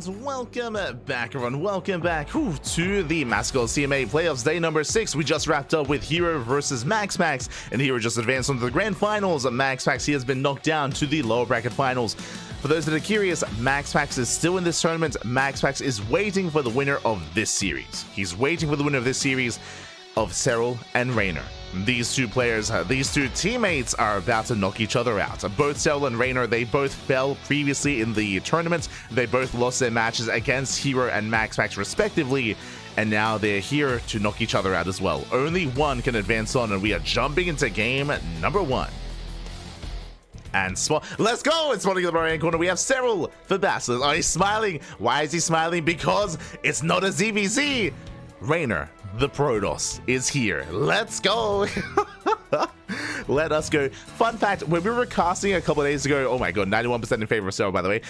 Welcome back, everyone. Welcome back to the Coliseum playoffs day number 6. We just wrapped up with Hero versus Max, and Hero just advanced on to the grand finals. Max, he has been knocked down to the lower bracket finals. For those that are curious, Max is still in this tournament. Max is waiting for the winner of this series. He's waiting for the winner of this series of Serral and Reynor. These two players, these two teammates are about to knock each other out. Both Serral and Reynor, they both fell previously in the tournament. They both lost their matches against Hero and Max respectively, and now they're here to knock each other out as well. Only one can advance on, and we are jumping into game number 1. And let's go! It's spawning in the right corner. We have Serral for Basilisk. Oh, he's smiling. Why is he smiling? Because it's not a ZvP. Reynor, the Protoss, is here. Let's go! Let us go. Fun fact, when we were casting a couple of days ago, oh my god, 91% in favor of Serral, by the way.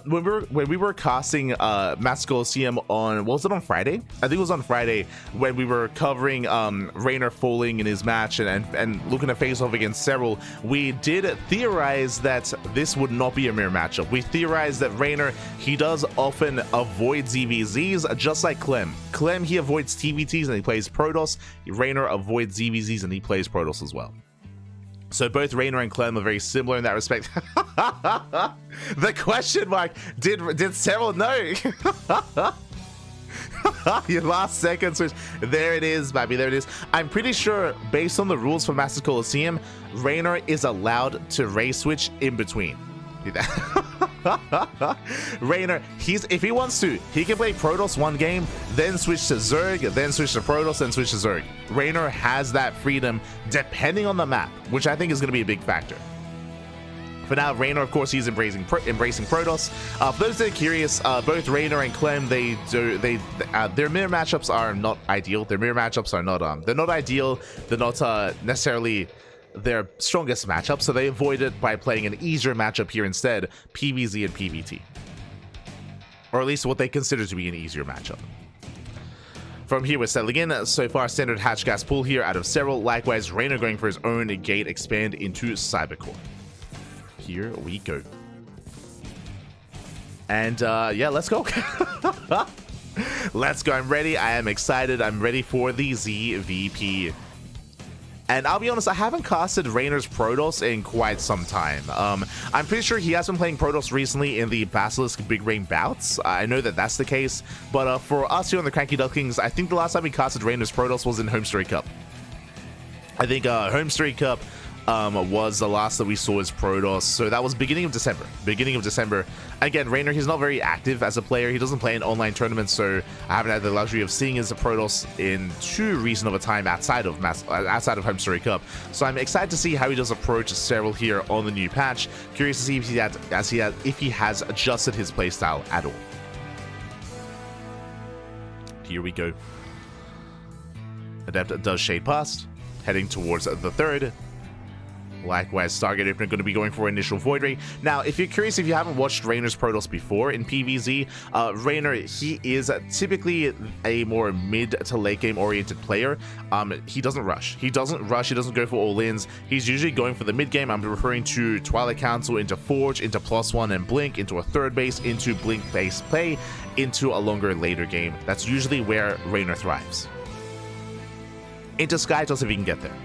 When we were casting Coliseum on, what was it, on Friday? I think it was on Friday, when we were covering Reynor falling in his match and looking to face off against Serral. We did theorize that this would not be a mirror matchup. We theorized that Reynor, he does often avoid ZvZs, just like Clem. Clem, he avoids TVTs and he plays Protoss. Reynor avoids ZvZs and he plays Protoss as well. So both Reynor and Clem are very similar in that respect. The question mark, did Serral know? Your last second switch. There it is, baby, there it is. I'm pretty sure, based on the rules for Coliseum, Reynor is allowed to race switch in between. Reynor, if he wants to, he can play Protoss one game, then switch to Zerg, then switch to Protoss, then switch to Zerg. Reynor has that freedom depending on the map, which I think is going to be a big factor. For now, Reynor, of course, he's embracing Protoss. For those that are curious, both Reynor and Clem, their mirror matchups are not ideal. Their mirror matchups are not they're not ideal. They're not necessarily their strongest matchup, so they avoid it by playing an easier matchup here instead, PvZ and PvT, or at least what they consider to be an easier matchup. From here, we're settling in. So far, standard hatch gas pull here out of Serral. Likewise, Reynor going for his own gate expand into Cybercore. Here we go. And yeah, let's go. Let's go. I'm ready. I am excited. I'm ready for the ZvP. And I'll be honest, I haven't casted Reynor's Protoss in quite some time. I'm pretty sure he has been playing Protoss recently in the Basilisk Big Ring bouts. I know that that's the case, but for us here on the CranKy Ducklings, I think the last time we casted Reynor's Protoss was in Home Story Cup. I think Home Story Cup was the last that we saw as Protoss, so that was beginning of December. Again, Reynor, he's not very active as a player. He doesn't play in online tournaments, so I haven't had the luxury of seeing his Protoss in too recent of a time outside of Home Story Cup. So I'm excited to see how he does approach Serral here on the new patch. Curious to see if he has adjusted his playstyle at all. Here we go. Adept does shade past, heading towards the third. Likewise, Stargate Opener going to be going for initial Void Ray. Now, if you're curious, if you haven't watched Reynor's Protoss before in PvZ, Reynor, he is typically a more mid to late game oriented player. He doesn't rush. He doesn't go for all-ins. He's usually going for the mid game. I'm referring to Twilight Council into Forge, into +1 and Blink, into a third base, into Blink base play, into a longer later game. That's usually where Reynor thrives. Into Skytoss if he can get there.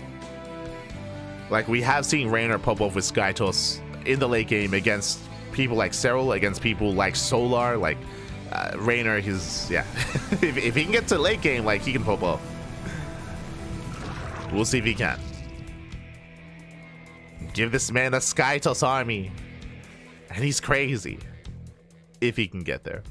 Like, we have seen Reynor pop off with Skytoss in the late game against people like Serral, against people like Solar, like Reynor, yeah. if he can get to late game, like, he can pop off. We'll see if he can. Give this man a Skytoss army. And he's crazy. If he can get there.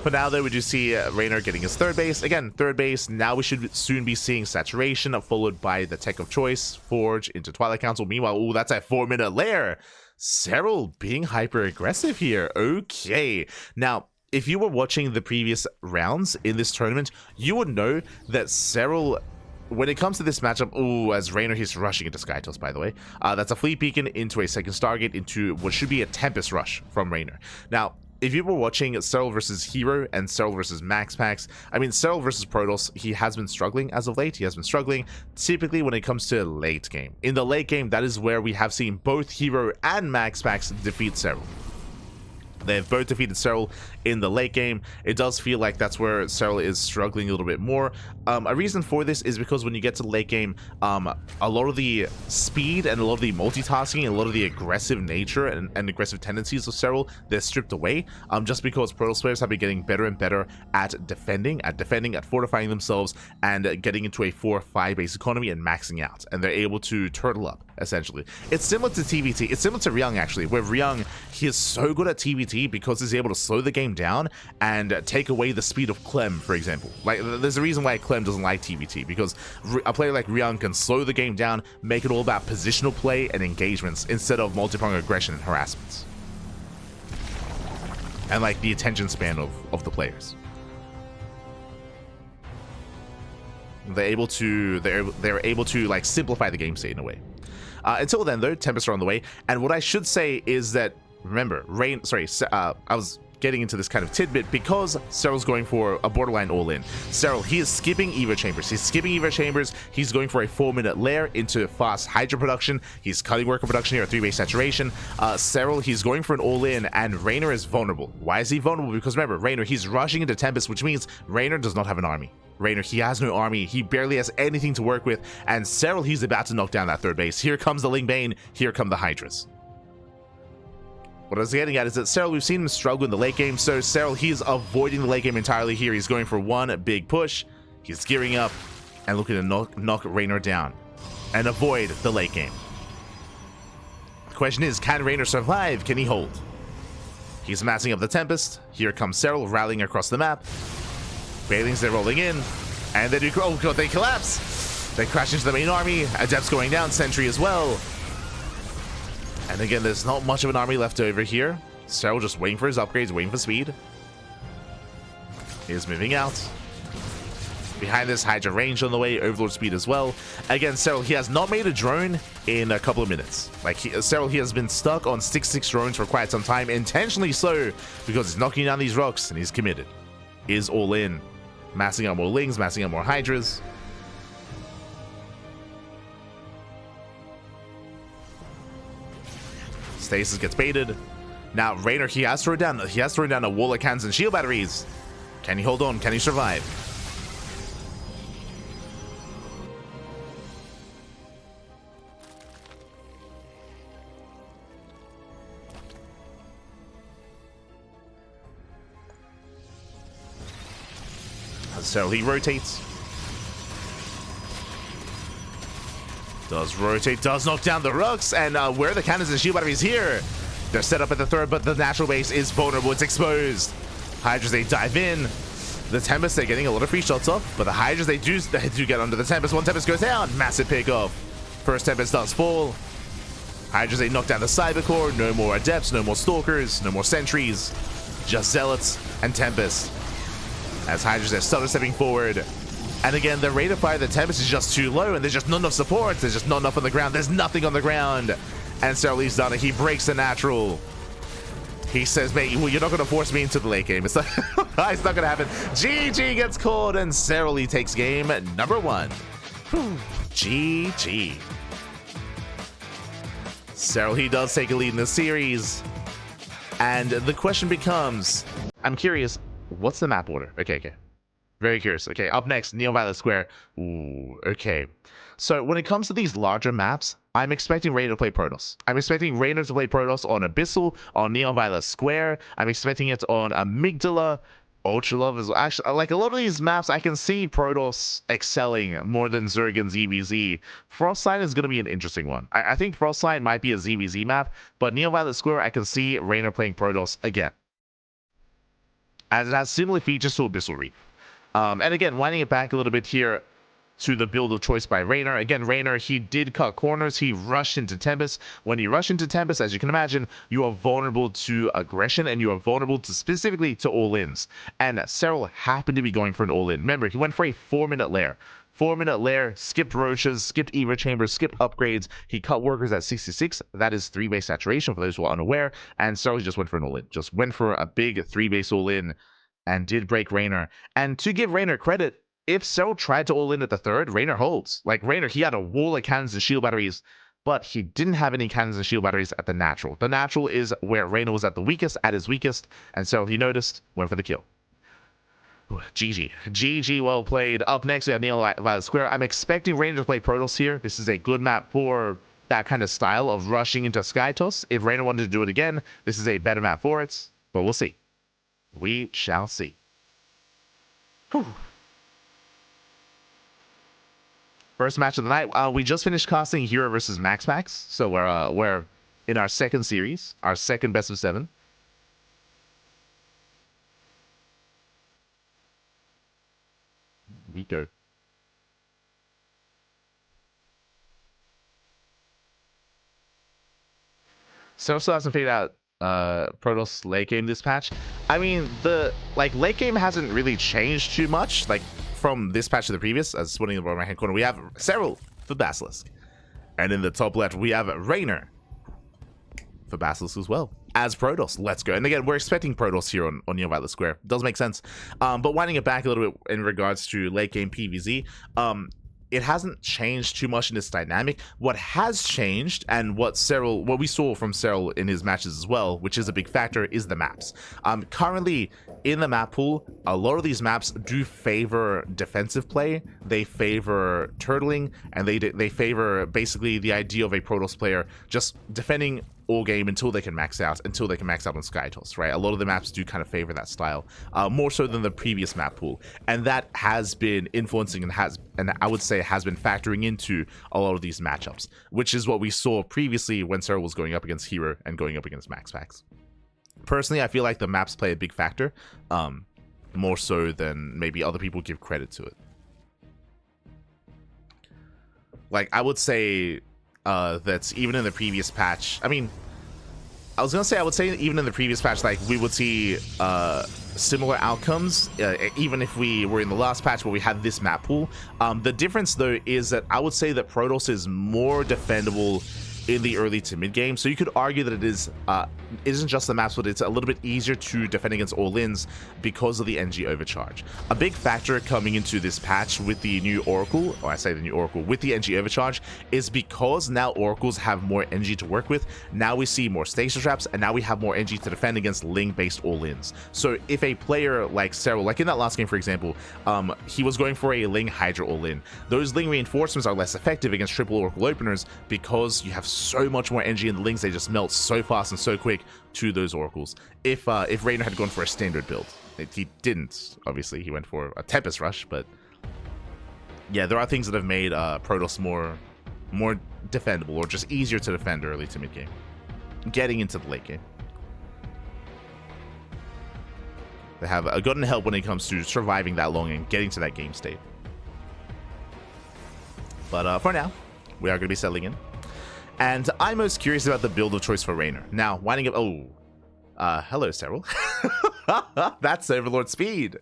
For now, though, we do see Reynor getting his third base. Again, third base. Now we should soon be seeing Saturation, followed by the Tech of Choice, Forge, into Twilight Council. Meanwhile, ooh, that's a 4-minute lair. Serral being hyper-aggressive here. Okay. Now, if you were watching the previous rounds in this tournament, you would know that Serral, when it comes to this matchup, ooh, as Reynor, he's rushing into Skytoss, by the way. That's a Fleet Beacon into a second Stargate, into what should be a Tempest Rush from Reynor. Now, if you were watching Serral versus Hero and Serral versus Max, I mean, Serral versus Protoss, he has been struggling as of late. He has been struggling typically when it comes to late game. In the late game, that is where we have seen both Hero and Max defeat Serral. They've both defeated Serral in the late game. It does feel like that's where Serral is struggling a little bit more. A reason for this is because when you get to the late game, a lot of the speed and a lot of the multitasking and a lot of the aggressive nature and aggressive tendencies of Serral, they're stripped away, just because Protoss players have been getting better and better at defending, at fortifying themselves, and getting into a 4-5 base economy and maxing out. And they're able to turtle up, essentially. It's similar to TVT. It's similar to Ryung, actually, where Ryung, he is so good at TVT because he's able to slow the game down and take away the speed of Clem, for example. Like, there's a reason why Clem doesn't like TVT, because a player like Ryung can slow the game down, make it all about positional play and engagements instead of multi-pronged aggression and harassments. And like the attention span of the players. They're able to like simplify the game state in a way. Until then, though, Tempest are on the way, and what I should say is that, remember, I was getting into this kind of tidbit because Serral's going for a borderline all-in. Serral, he is skipping Evo Chambers. He's going for a 4-minute lair into fast Hydra production. He's cutting worker production here at 3-base saturation. Serral, he's going for an all-in, and Reynor is vulnerable. Why is he vulnerable? Because remember, Reynor, he's rushing into Tempest, which means Reynor does not have an army. Reynor, he has no army. He barely has anything to work with, and Serral, he's about to knock down that 3rd base. Here comes the Ling Bane. Here come the Hydras. What I was getting at is that Serral, we've seen him struggle in the late game, so Serral, he's avoiding the late game entirely here. He's going for one big push. He's gearing up and looking to knock Reynor down and avoid the late game. The question is, can Reynor survive? Can he hold? He's massing up the Tempest. Here comes Serral rallying across the map. Bailings, they're rolling in, and they do. Oh god, they collapse. They crash into the main army. Adepts going down, Sentry as well. And again, there's not much of an army left over here. Serral just waiting for his upgrades, waiting for speed. He's moving out. Behind this, Hydra range on the way, Overlord speed as well. Again, Serral, he has not made a drone in a couple of minutes. Like, Serral, he has been stuck on 6-6 drones for quite some time, intentionally so, because he's knocking down these rocks and he's committed. He is all in. Massing out more Lings, massing out more Hydras. Stasis gets baited. Now Reynor, he has thrown down a wall of cannons and shield batteries. Can he hold on? Can he survive? So he rotates. Does rotate, does knock down the rocks, and where are the cannons and shield batteries here? They're set up at the 3rd, but the natural base is vulnerable. It's exposed. Hydras, they dive in. The Tempest, they're getting a lot of free shots off, but the Hydras, they do get under the Tempest. One Tempest goes down. Massive pick off. First Tempest does fall. Hydras, they knock down the Cyber Core. No more Adepts, no more Stalkers, no more Sentries. Just Zealots and Tempest. As Hydras, they're stutter stepping forward. And again, the rate of fire of the Tempest is just too low, and there's just not enough support. There's just not enough on the ground. There's nothing on the ground. And Serral, he's done it. He breaks the natural. He says, mate, well, you're not going to force me into the late game. It's not, it's not going to happen. GG gets called, and Serral, he takes game number 1. Whew. GG. Serral, he does take a lead in the series. And the question becomes, I'm curious, what's the map order? Okay. Very curious. Okay, up next, Neo-Violet Square. Ooh, okay. So when it comes to these larger maps, I'm expecting Reynor to play Protoss. I'm expecting Reynor to play Protoss on Abyssal, on Neo-Violet Square. I'm expecting it on Amygdala, Ultra Love as well. Actually, like a lot of these maps, I can see Protoss excelling more than Zerg and ZvZ. Frostline is going to be an interesting one. I think Frostline might be a ZvZ map, but Neo-Violet Square, I can see Reynor playing Protoss again, as it has similar features to Abyssal Reef. And again, winding it back a little bit here to the build of choice by Reynor. Again, Reynor, he did cut corners. He rushed into Tempest. When you rush into Tempest, as you can imagine, you are vulnerable to aggression, and you are vulnerable to specifically to all-ins. And Serral happened to be going for an all-in. Remember, he went for a 4-minute lair. 4-minute lair, skipped roaches, skipped Evo chambers, skipped upgrades. He cut workers at 66. That is 3-base saturation for those who are unaware. And Serral just went for an all-in. Just went for a big 3-base all-in. And did break Reynor. And to give Reynor credit, if Serral tried to all in at the 3rd, Reynor holds. Like, Reynor, he had a wall of cannons and shield batteries but he didn't have any cannons and shield batteries at the natural. The natural is where Reynor was at the weakest, at his weakest, and so he noticed, went for the kill. GG. GG, well played. Up next, we have Neon Violet Square. I'm expecting Reynor to play Protoss here. This is a good map for that kind of style of rushing into Skytos. If Reynor wanted to do it again, this is a better map for it, but we'll see. We shall see. Whew. First match of the night. We just finished casting Hero versus MaxMax, so we're in our second series, our second best of 7. We go. So hasn't figured out Protoss late game this patch. I mean, the late game hasn't really changed too much, from this patch to the previous. As splitting in the bottom right hand corner, we have Serral for Basilisk, and in the top left we have Reynor for Basilisk as well as Protoss. Let's go. And again, we're expecting Protoss here on Neon Violet Square. Does make sense. But winding it back a little bit in regards to late game PvZ, it hasn't changed too much in its dynamic. What has changed, and what we saw from Serral in his matches as well, which is a big factor, is the maps. Currently in the map pool, a lot of these maps do favor defensive play. They favor turtling, and they favor basically the idea of a Protoss player just defending all game until they can max out on Skytos, right? A lot of the maps do kind of favor that style, more so than the previous map pool, and that has been influencing and I would say has been factoring into a lot of these matchups, which is what we saw previously when Serral was going up against Hero and going up against MaxMax. Personally, I feel like the maps play a big factor, more so than maybe other people give credit to it. I would say that even in the previous patch, I would say even in the previous patch, we would see similar outcomes, even if we were in the last patch where we had this map pool. The difference, though, is that I would say that Protoss is more defendable in the early to mid game, so you could argue that it isn't just the maps, but it's a little bit easier to defend against all-ins because of the NG overcharge. A big factor coming into this patch with the new Oracle, or I say the new Oracle, with the NG overcharge, is because now Oracles have more NG to work with. Now we see more stasis traps, and now we have more NG to defend against Ling-based all-ins. So if a player like Serral, like in that last game, for example, he was going for a Ling Hydra all-in. Those Ling reinforcements are less effective against triple Oracle openers because you have so much more NG in the Lings. They just melt so fast and so quick to those Oracles. If Reynor had gone for a standard build, he didn't. Obviously, he went for a Tempest Rush, but yeah, there are things that have made Protoss more defendable, or just easier to defend early to mid game, getting into the late game. They have gotten help when it comes to surviving that long and getting to that game state. But for now, we are going to be settling in. And I'm most curious about the build of choice for Reynor. Now, winding up... hello, Serral. That's Overlord Speed.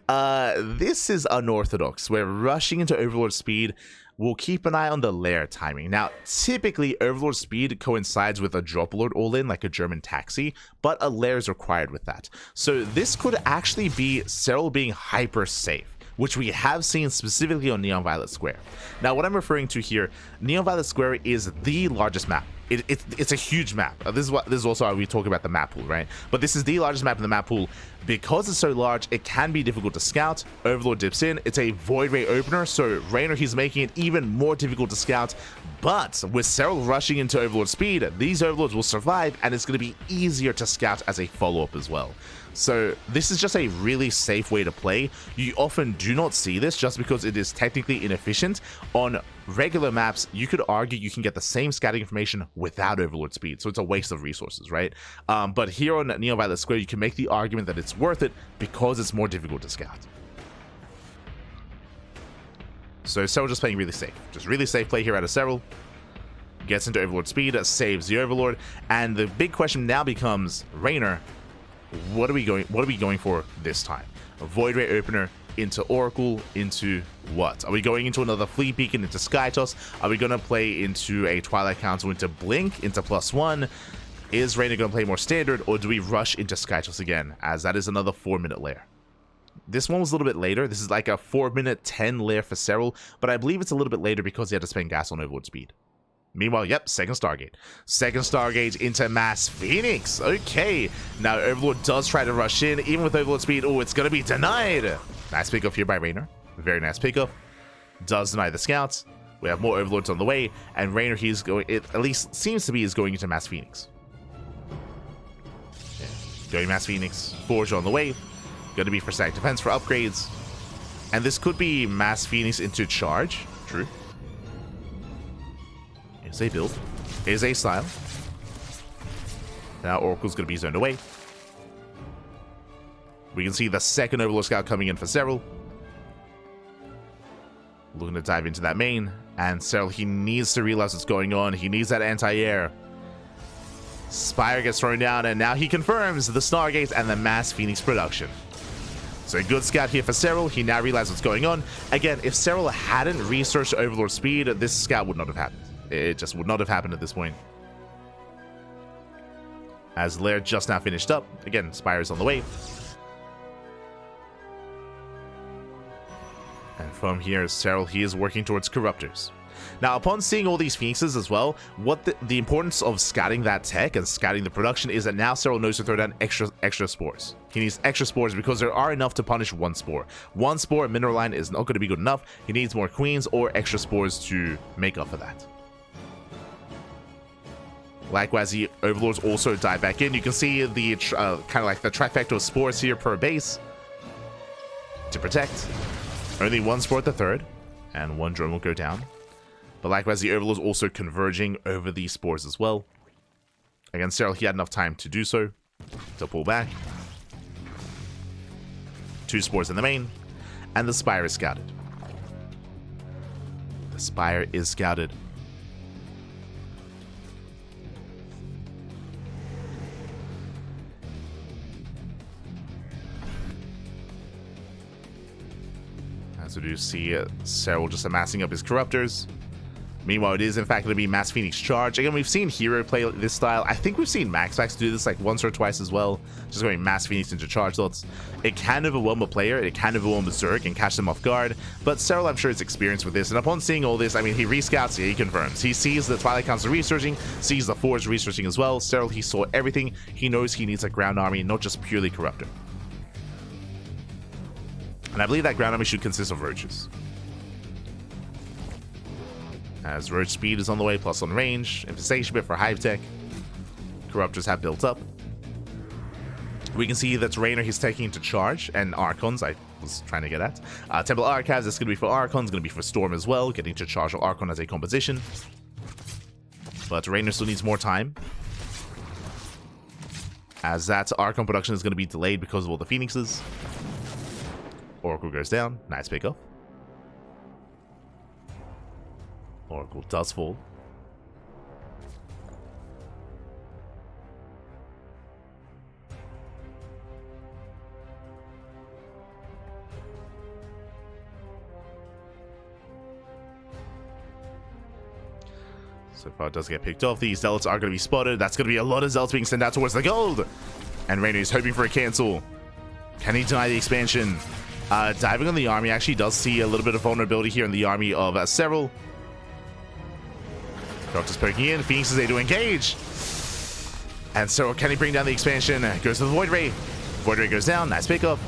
This is unorthodox. We're rushing into Overlord Speed. We'll keep an eye on the lair timing. Now, typically, Overlord Speed coincides with a Drop Lord all-in, like a German taxi, but a lair is required with that. So this could actually be Serral being hyper safe, which we have seen specifically on Neon Violet Square. Now, what I'm referring to here, Neon Violet Square is the largest map. It's a huge map. This is also how we talk about the map pool, right? But this is the largest map in the map pool. Because it's so large, it can be difficult to scout. Overlord dips in. It's a Void Ray opener, so Reynor, he's making it even more difficult to scout. But with Serral rushing into Overlord Speed, these Overlords will survive, and it's going to be easier to scout as a follow-up as well. So this is just a really safe way to play. You often do not see this just because it is technically inefficient. On regular maps, you could argue you can get the same scouting information without Overlord Speed, so it's a waste of resources, right? But here on Neon Violet Square, you can make the argument that it's worth it because it's more difficult to scout. So Serral just playing really safe. Just really safe play here out of Serral. Gets into Overlord Speed, saves the Overlord, and the big question now becomes, Reynor, what are we going for this time? A Void Ray opener into Oracle, into what? Are we going into another Fleet Beacon, into Skytos? Are we going to play into a Twilight Council, into Blink, into +1? Is Reynor going to play more standard, or do we rush into Skytos again, as that is another 4-minute lair? This one was a little bit later. This is like a 4-minute 10 lair for Serral, but I believe it's a little bit later because he had to spend gas on Overlord Speed. Meanwhile, yep, second Stargate. Second Stargate into Mass Phoenix. Okay. Now, Overlord does try to rush in. Even with Overlord speed, oh, it's going to be denied. Nice pickup here by Reynor. Very nice pickup. Does deny the scouts. We have more Overlords on the way. And Reynor, he's going, it at least seems to be, is going into Mass Phoenix. Yeah. Going Mass Phoenix. Forge on the way. Going to be for static defense for upgrades. And this could be Mass Phoenix into charge. True. Is a build. Is a style. Now Oracle's going to be zoned away. We can see the second Overlord Scout coming in for Serral. Looking to dive into that main. And Serral, he needs to realize what's going on. He needs that anti-air. Spire gets thrown down, and now he confirms the Stargate and the Mass Phoenix production. So a good scout here for Serral. He now realizes what's going on. Again, if Serral hadn't researched Overlord speed, this scout would not have happened. It just would not have happened at this point. As Lair just now finished up. Again, Spire is on the way. And from here, Serral, he is working towards Corruptors. Now, upon seeing all these Phoenixes as well, what the importance of scouting that tech and scouting the production is that now Serral knows to throw down extra spores. He needs extra spores because there are enough to punish one spore. One spore mineral line is not going to be good enough. He needs more queens or extra spores to make up for that. Likewise, the Overlords also dive back in. You can see the kind of like the trifecta of spores here per base to protect. Only one spore at the third, and one drone will go down. But likewise, the Overlords also converging over these spores as well. Again, Serral, he had enough time to do so, to pull back. 2 spores in the main, and the Spire is scouted. The Spire is scouted. As we do see Serral just amassing up his Corruptors. Meanwhile, it is in fact going to be Mass Phoenix Charge. Again, we've seen Hero play this style. I think we've seen Max do this like once or twice as well. Just going Mass Phoenix into Charge slots. It can overwhelm a player. It can overwhelm Berserk and catch them off guard. But Serral, I'm sure, is experienced with this. And upon seeing all this, I mean, he rescouts, yeah, he confirms. He sees the Twilight Council researching, sees the Forge researching as well. Serral, he saw everything. He knows he needs a ground army, not just purely Corruptor. And I believe that ground army should consist of Roaches. As Roach speed is on the way, plus on range, infestation bit for Hive Tech. Corruptors have built up. We can see that Reynor, he's taking into charge, and Archons, I was trying to get at. Temple Archives, this is going to be for Archons, going to be for Storm as well, getting to charge Archon as a composition. But Reynor still needs more time. As that Archon production is going to be delayed because of all the Phoenixes. Oracle goes down, nice pickup. Oracle does fall. So far it does get picked off. These Zealots are going to be spotted. That's going to be a lot of Zealots being sent out towards the gold. And Reynor is hoping for a cancel. Can he deny the expansion? Diving on the army actually does see a little bit of vulnerability here in the army of Serral. Doctor's poking in. Phoenix is there to engage. And so can he bring down the expansion? Goes to the Void Ray. Void Ray goes down. Nice pickup.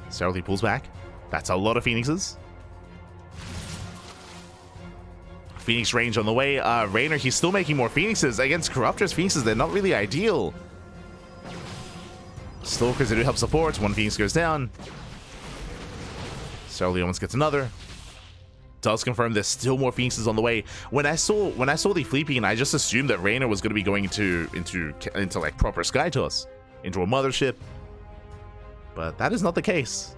Serral, he pulls back. That's a lot of Phoenixes. Phoenix range on the way. Reynor, he's still making more Phoenixes. Against Corruptors, Phoenixes, they're not really ideal. Stalkers, they do help support. One Phoenix goes down. Serral almost gets another. Does confirm there's still more Phoenixes on the way. When I saw the fleet beacon, I just assumed that Reynor was going to be going into like proper Sky Toss, into a mothership, but that is not the case.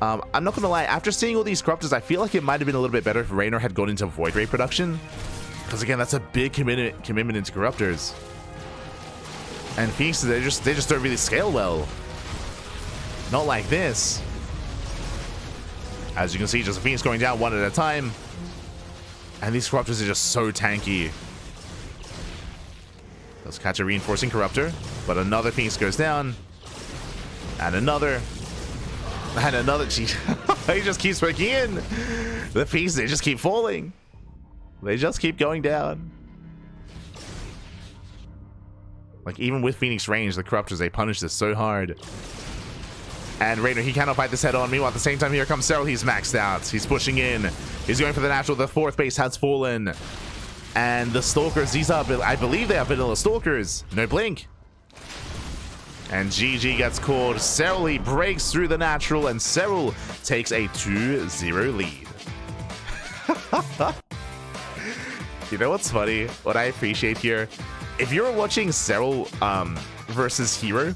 I'm not gonna lie, after seeing all these Corruptors, I feel like it might have been a little bit better if Reynor had gone into Void Ray production, because again, that's a big commitment into Corruptors. And Phoenixes, they just don't really scale well. Not like this. As you can see, just a Phoenix going down one at a time. And these Corruptors are just so tanky. Let's catch a reinforcing Corruptor. But another Phoenix goes down. And another. And another. He just keeps working in. The Phoenixes, they just keep falling. They just keep going down. Like, even with Phoenix range, the Corruptors, they punish this so hard. And Reynor, he cannot fight this head on. Meanwhile, at the same time, here comes Serral. He's maxed out. He's pushing in. He's going for the natural. The fourth base has fallen. And the Stalkers, these are, I believe they are vanilla Stalkers. No blink. And GG gets called. Serral, he breaks through the natural, and Serral takes a 2-0 lead. You know what's funny? What I appreciate here, if you're watching Serral versus Hero,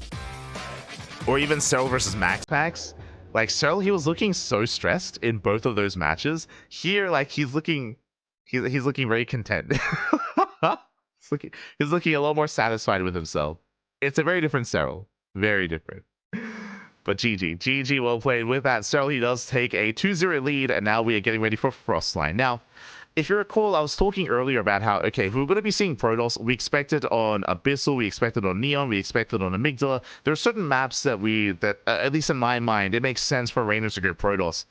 or even Serral versus Max, like Serral, he was looking so stressed in both of those matches. Here, like he's looking very content. he's looking a lot more satisfied with himself. It's a very different Serral, very different. But GG well played. With that, Serral, he does take a 2-0 lead, and now we are getting ready for Frostline. Now, if you recall, I was talking earlier about how, okay, if we're going to be seeing Protoss, we expect it on Abyssal, we expect it on Neon, we expect it on Amygdala. There are certain maps that at least in my mind, it makes sense for Reynor to go Protoss.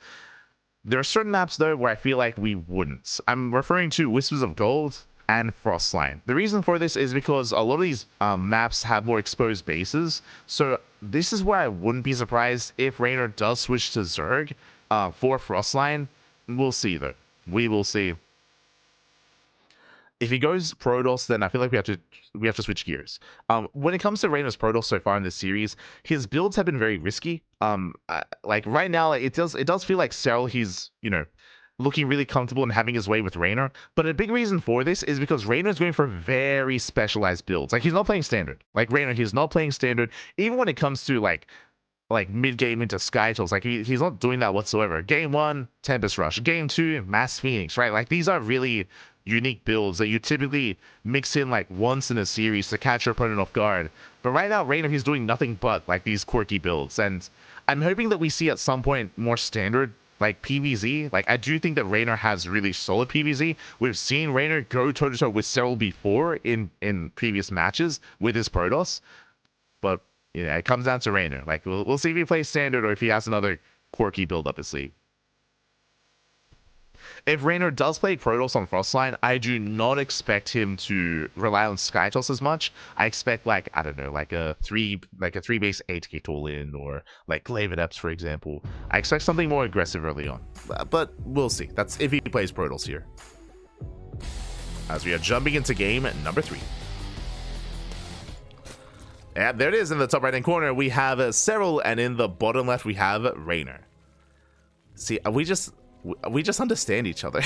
There are certain maps, though, where I feel like we wouldn't. I'm referring to Whispers of Gold and Frostline. The reason for this is because a lot of these maps have more exposed bases, so this is where I wouldn't be surprised if Reynor does switch to Zerg for Frostline. We'll see, though. We will see. If he goes Protoss, then I feel like we have to switch gears. When it comes to Reynor's Protoss so far in this series, his builds have been very risky. Like right now, it does feel like Serral, he's, you know, looking really comfortable and having his way with Reynor. But a big reason for this is because Reynor is going for very specialized builds. Like, he's not playing standard. Like Reynor, he's not playing standard. Even when it comes to like mid-game into Skytools, like he's not doing that whatsoever. Game 1, Tempest Rush. Game 2, Mass Phoenix, right? Like, these are really unique builds that you typically mix in like once in a series to catch your opponent off guard. But right now, Reynor, he's doing nothing but like these quirky builds. And I'm hoping that we see at some point more standard like PvZ. Like, I do think that Reynor has really solid PvZ. We've seen Reynor go toe-to-toe with Serral before in previous matches with his Protoss. But yeah, it comes down to Reynor. Like, we'll see if he plays standard or if he has another quirky build up his sleeve. If Reynor does play Protoss on Frostline, I do not expect him to rely on Skytoss as much. I expect, like, I don't know, like a 3 base 8k tool in, or like Glaive Adepts, for example. I expect something more aggressive early on. But we'll see. That's if he plays Protoss here. As we are jumping into game number 3. And there it is in the top right hand corner. We have Serral, and in the bottom left we have Reynor. See, we just understand each other.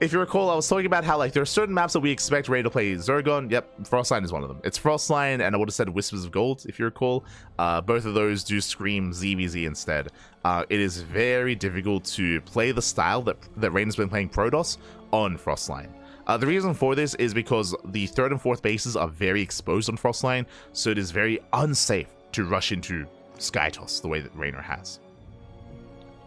If you recall, I was talking about how like there are certain maps that we expect Reynor to play Zerg on. Yep, Frostline is one of them. It's Frostline, and I would have said Whispers of Gold, if you recall. Both of those do scream ZvZ instead. It is very difficult to play the style that Reynor's been playing Protoss on Frostline. The reason for this is because the 3rd and 4th bases are very exposed on Frostline, so it is very unsafe to rush into Skytoss the way that Reynor has.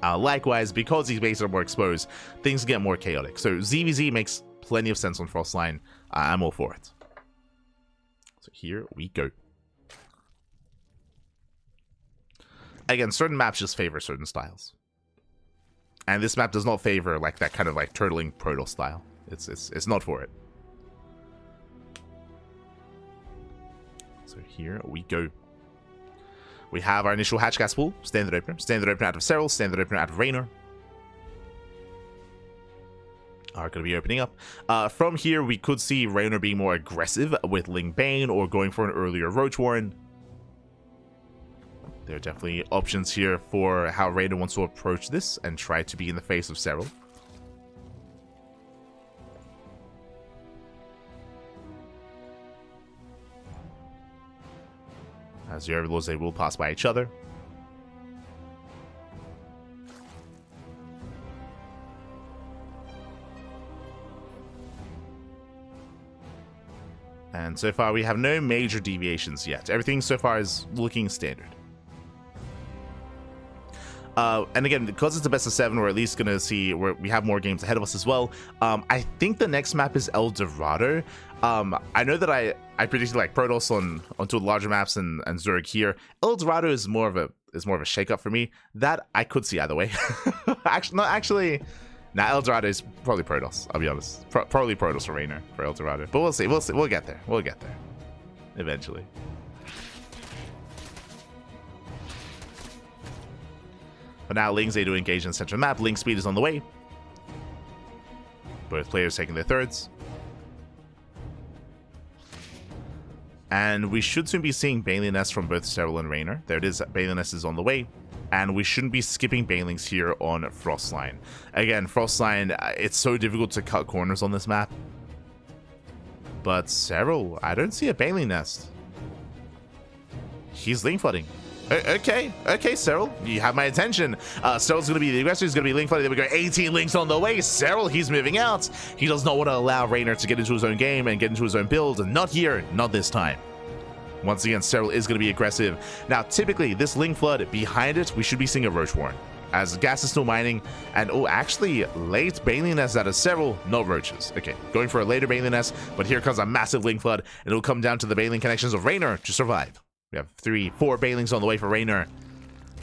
Likewise, because these bases are more exposed, things get more chaotic. So ZvZ makes plenty of sense on Frostline. I'm all for it. So here we go. Again, certain maps just favor certain styles. And this map does not favor like that kind of like turtling Protoss style. It's not for it. So here we go. We have our initial Hatchcast pool, standard opener out of Serral, standard opener out of Reynor. Are going to be opening up. From here, we could see Reynor being more aggressive with Ling Bane or going for an earlier Roach Warren. There are definitely options here for how Reynor wants to approach this and try to be in the face of Serral. As the Overlords, they will pass by each other. And so far, we have no major deviations yet. Everything so far is looking standard. And again, because it's a best of 7, we're at least going to see where we have more games ahead of us as well. I think the next map is El Dorado. I know that I predicted like Protoss onto larger maps and Zerg here. El Dorado is more of a shakeup for me. That I could see either way. Actually, Now Eldorado is probably Protoss, I'll be honest. Probably Protoss for Reynor, for Eldorado. But we'll see, we'll get there. We'll get there. Eventually. But now Lings A to engage in the center of the map. Link speed is on the way. Both players taking their thirds. And we should soon be seeing Baneling Nest from both Serral and Reynor. There it is, Baneling Nest is on the way. And we shouldn't be skipping Banelings here on Frostline. Again, Frostline, it's so difficult to cut corners on this map. But Serral, I don't see a Baneling Nest. He's link flooding. Okay, Serral, you have my attention. Serral's going to be the aggressor, he's going to be link flooding. There we go, 18 links on the way. Serral, he's moving out. He does not want to allow Reynor to get into his own game and get into his own build. Not here, not this time. Once again, Serral is going to be aggressive. Now, typically, this link flood, behind it, we should be seeing a Roach Warren. As gas is still mining, and oh, actually, late Baneling Nest out of Serral, no Roaches. Okay, going for a later Baneling Nest, but here comes a massive link flood, and it'll come down to the Baneling connections of Reynor to survive. We have 4 Banelings on the way for Reynor,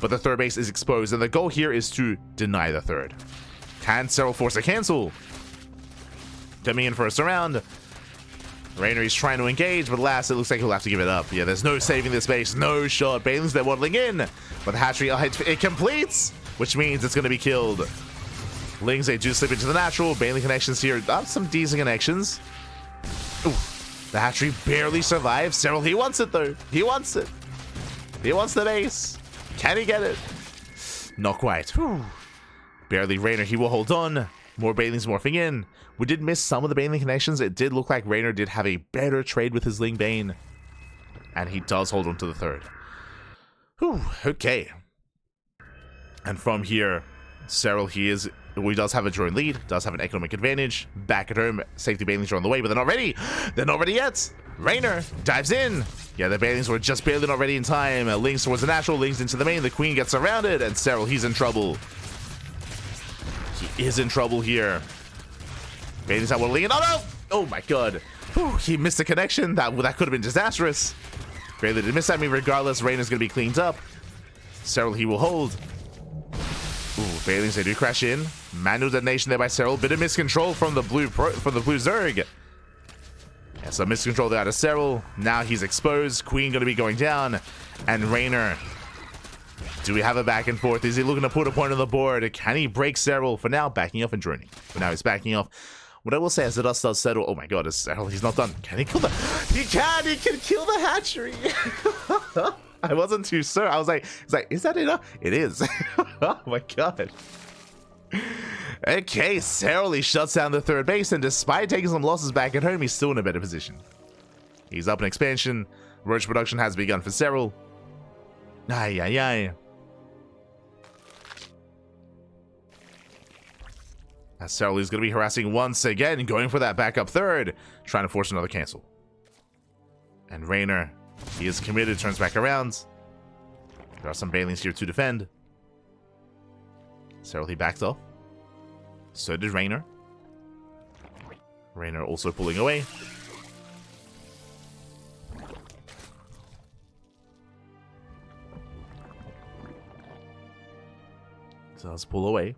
but the third base is exposed, and the goal here is to deny the third. Can Serral force a cancel? Coming in for a surround. Reynor is trying to engage, but last it looks like he'll have to give it up. Yeah, there's no saving this base, no shot. Banelings, they're waddling in, but the hatchery, it completes, which means it's going to be killed. Lings, they do slip into the natural. Baneling connections here, some decent connections. Ooh. The hatchery barely survives. Serral, he wants it though. He wants it. He wants the base. Can he get it? Not quite. Whew. Barely Reynor, he will hold on. More Banelings morphing in. We did miss some of the Baneling connections. It did look like Reynor did have a better trade with his Ling Bane. And he does hold on to the third. Whew, okay. And from here, Serral, he does have a drone lead, does have an economic advantage. Back at home, safety Banelings are on the way, but they're not ready. They're not ready yet. Reynor dives in. Yeah, the Banelings were just barely not ready in time. Lings towards the natural, Lings into the main. The Queen gets surrounded, and Serral, he's in trouble. He is in trouble here. Banelings out waddling in. Oh no! Oh my god. Whew, he missed the connection. That could have been disastrous. Barely did miss that. I mean, regardless, Reynor's going to be cleaned up. Serral, he will hold. Ooh, Banelings, they do crash in. Manual detonation there by Serral. Bit of miscontrol from the blue Zerg. Yeah, so miscontrol there out of Serral. Now he's exposed. Queen going to be going down. And Reynor. Do we have a back and forth? Is he looking to put a point on the board? Can he break Serral? For now, backing off and droning. For now, he's backing off. What I will say as the dust does settle. Oh my god, is Serral? He's not done. Can he kill the... He can! He can kill the hatchery! I wasn't too sure. I was like, is that enough? It is. Oh my god. Okay, Serral, he shuts down the third base, and despite taking some losses back at home, he's still in a better position. He's up in expansion. Roach production has begun for Serral. Ay, ay, ay. As Serral is going to be harassing once again, going for that backup third, trying to force another cancel. And Reynor, he is committed, turns back around. There are some Banelings here to defend. Serral, he backed off. So did Reynor. Reynor also pulling away. Does pull away.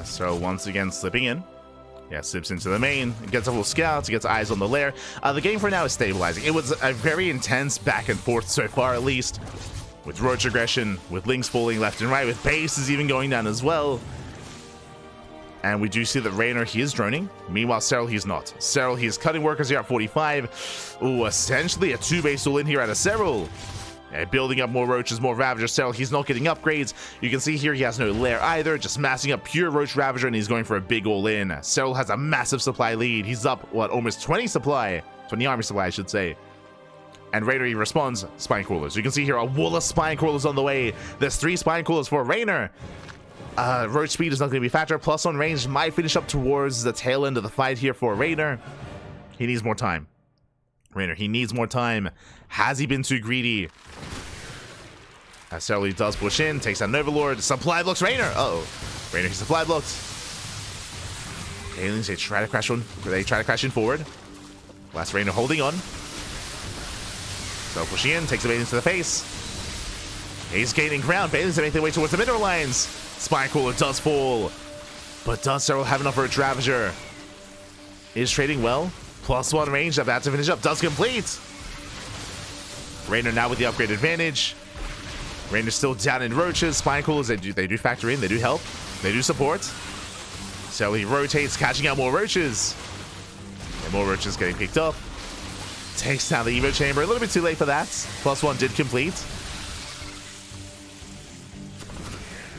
So once again slipping in. Yeah, slips into the main, gets a little scout, gets eyes on the lair. The game for now is stabilizing. It was a very intense back and forth so far, at least. With Roach aggression, with Lings falling left and right, with bases even going down as well. And we do see that Reynor, he is droning. Meanwhile, Serral, he's not. Serral, he's cutting workers here at 45. Ooh, essentially a 2-base all in here out of Serral. Yeah, building up more Roaches, more Ravagers. Serral, he's not getting upgrades. You can see here he has no lair either, just massing up pure Roach Ravager, and he's going for a big all-in. Serral has a massive supply lead. He's up, what, almost 20 supply? 20 army supply, I should say. And Reynor, he responds, Spine Crawlers. You can see here a wall of Spine Crawlers on the way. There's 3 Spine Crawlers for Reynor. Roach speed is not going to be a factor. Plus on range might finish up towards the tail end of the fight here for Reynor. He needs more time. Reynor, he needs more time. Has he been too greedy? As Serral does push in, takes out an Overlord. Supply blocks Reynor. Uh-oh. Reynor, he's supply blocked. Aliens, they try to crash in forward. Last Reynor holding on. So pushing in, takes the Aliens to the face. He's gaining ground. Aliens are making their way towards the mineral lines. Spine Crawler does fall. But does Serral have enough for a Ravager? Is trading well. +1 range, about to finish up. Does complete. Reynor now with the upgrade advantage. Reynor still down in roaches. Spine Crawlers, they do factor in. They do help. They do support. So he rotates, catching out more roaches. And more roaches getting picked up. Takes down the Evo Chamber. A little bit too late for that. +1 did complete.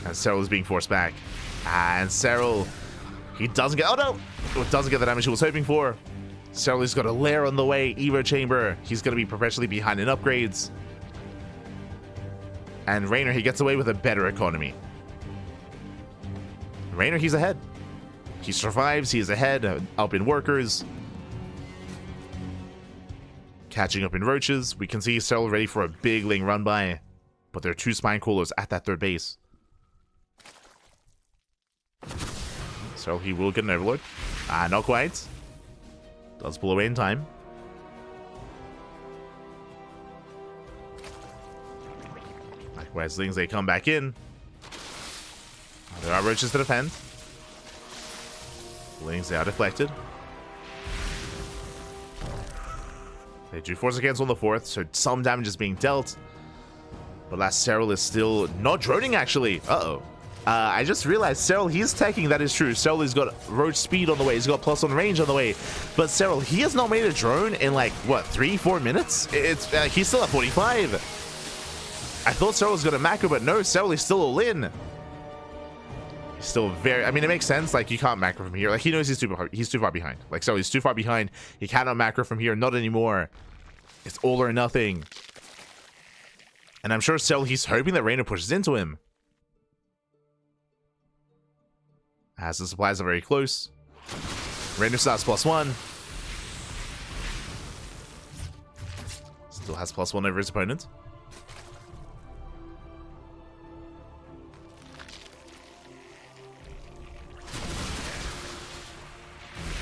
And Serral is being forced back. And Serral, he doesn't get... Oh no! Doesn't get the damage he was hoping for. Serral has got a lair on the way. Evo Chamber. He's going to be perpetually behind in upgrades. And Reynor, he gets away with a better economy. Reynor, he's ahead. He survives. He is ahead. Up in workers. Catching up in roaches. We can see Serral ready for a big Ling run by. But there are 2 Spine Crawlers at that third base. So he will get an Overlord. Not quite. Does pull away in time. Likewise, Lings, they come back in. There are roaches to defend. Lings, they are deflected. They do force against on the 4th, so some damage is being dealt. But last Serral is still not droning, actually. Uh-oh. I just realized Serral, he's taking, that is true. Serral has got roach speed on the way. He's got +1 range on the way. But Serral, he has not made a drone in like, what, 3-4 minutes? He's still at 45. I thought Serral was going to macro, but no, Serral is still all in. He's still very, I mean, it makes sense. Like, you can't macro from here. Like, he knows he's too far behind. Like, Serral, he's too far behind. He cannot macro from here. Not anymore. It's all or nothing. And I'm sure Serral, he's hoping that Reynor pushes into him. As the supplies are very close. Reynor starts +1. Still has +1 over his opponent.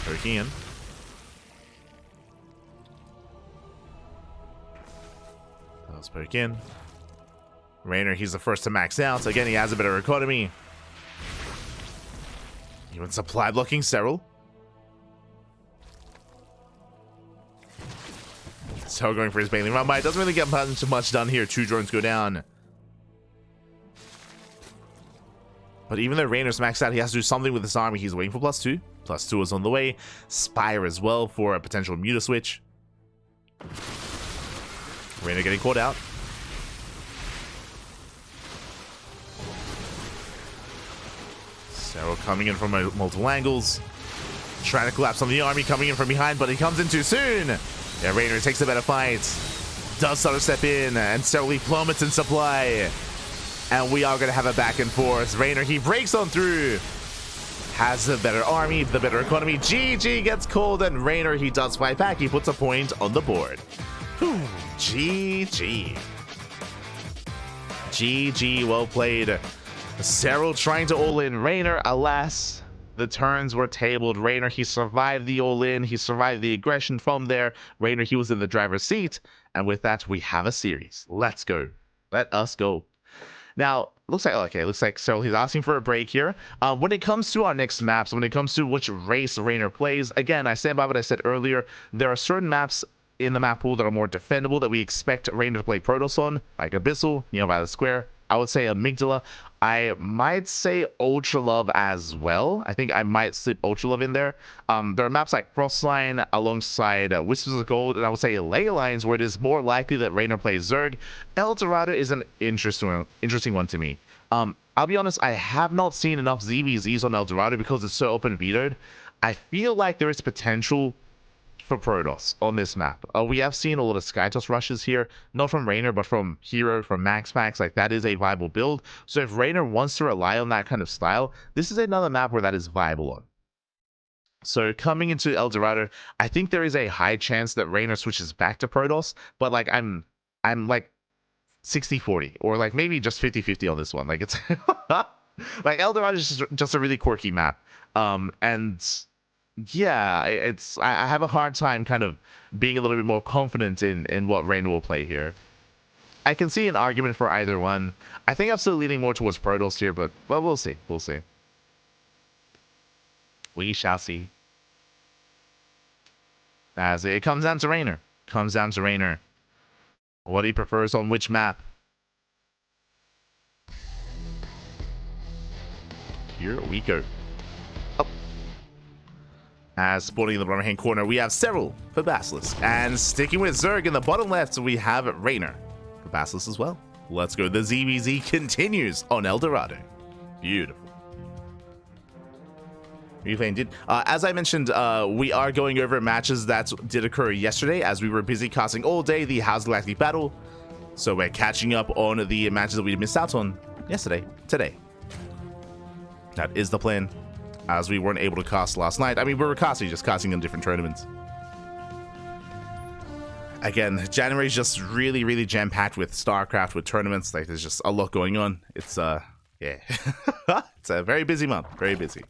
Poking in. Let's poke in. Reynor, he's the first to max out. Again, he has a better economy. Even supply blocking Serral. So going for his Bailey run by. It doesn't really get much done here. 2 drones go down. But even though Reynor's maxed out, he has to do something with this army. He's waiting for +2. +2 is on the way. Spire as well for a potential Muta switch. Reynor getting caught out. Serral coming in from multiple angles. Trying to collapse on the army, coming in from behind, but he comes in too soon. Yeah, Reynor takes a better fight. Does start to step in, and Serral plummets in supply. And we are going to have a back and forth. Reynor, he breaks on through. Has the better army, the better economy. GG gets called, and Reynor, he does fight back. He puts a point on the board. Whew, GG. GG, well played. Serral trying to all-in Reynor. Alas, the turns were tabled. Reynor, he survived the all-in. He survived the aggression from there. Reynor, he was in the driver's seat. And with that, we have a series. Let's go. Let us go. Now, looks like Serral, he's asking for a break here. When it comes to our next maps, when it comes to which race Reynor plays, again, I stand by what I said earlier. There are certain maps in the map pool that are more defendable that we expect Reynor to play Protoss on, like Abyssal, Violet Square. I would say Amygdala. I might say Ultra Love as well. I think I might slip Ultra Love in there. There are maps like Frostline alongside Whispers of Gold, and I would say Ley Lines, where it is more likely that Reynor plays Zerg. El Dorado is an interesting one to me. I'll be honest, I have not seen enough ZvZs on El Dorado because it's so open vetoed. I feel like there is potential for Protoss on this map. We have seen a lot of Skytoss rushes here, not from Reynor, but from Hero, from Max. Like, that is a viable build. So if Reynor wants to rely on that kind of style, this is another map where that is viable on. So coming into El Dorado, I think there is a high chance that Reynor switches back to Protoss, but like I'm like 60-40 or like maybe just 50-50 on this one. Like it's like El Dorado is just a really quirky map. And yeah, it's I have a hard time kind of being a little bit more confident in what Reynor will play here. I can see an argument for either one. I think I'm still leaning more towards Protoss here, but well, we'll see. We'll see. We shall see. As it comes down to Reynor. Comes down to Reynor. What he prefers on which map. Here we go. Up. As spawning in the bottom hand corner, we have Serral for Basilisk. And sticking with Zerg in the bottom left, we have Reynor for Basilisk as well. Let's go. The ZvZ continues on El Dorado. Beautiful. As I mentioned, we are going over matches that did occur yesterday as we were busy casting all day the House Galactic Battle. So we're catching up on the matches that we missed out on yesterday, today. That is the plan, as we weren't able to cast last night. I mean, we were casting, just casting in different tournaments. Again, January is just really, really jam-packed with StarCraft, with tournaments. Like, there's just a lot going on. It's, yeah. It's a very busy month, very busy.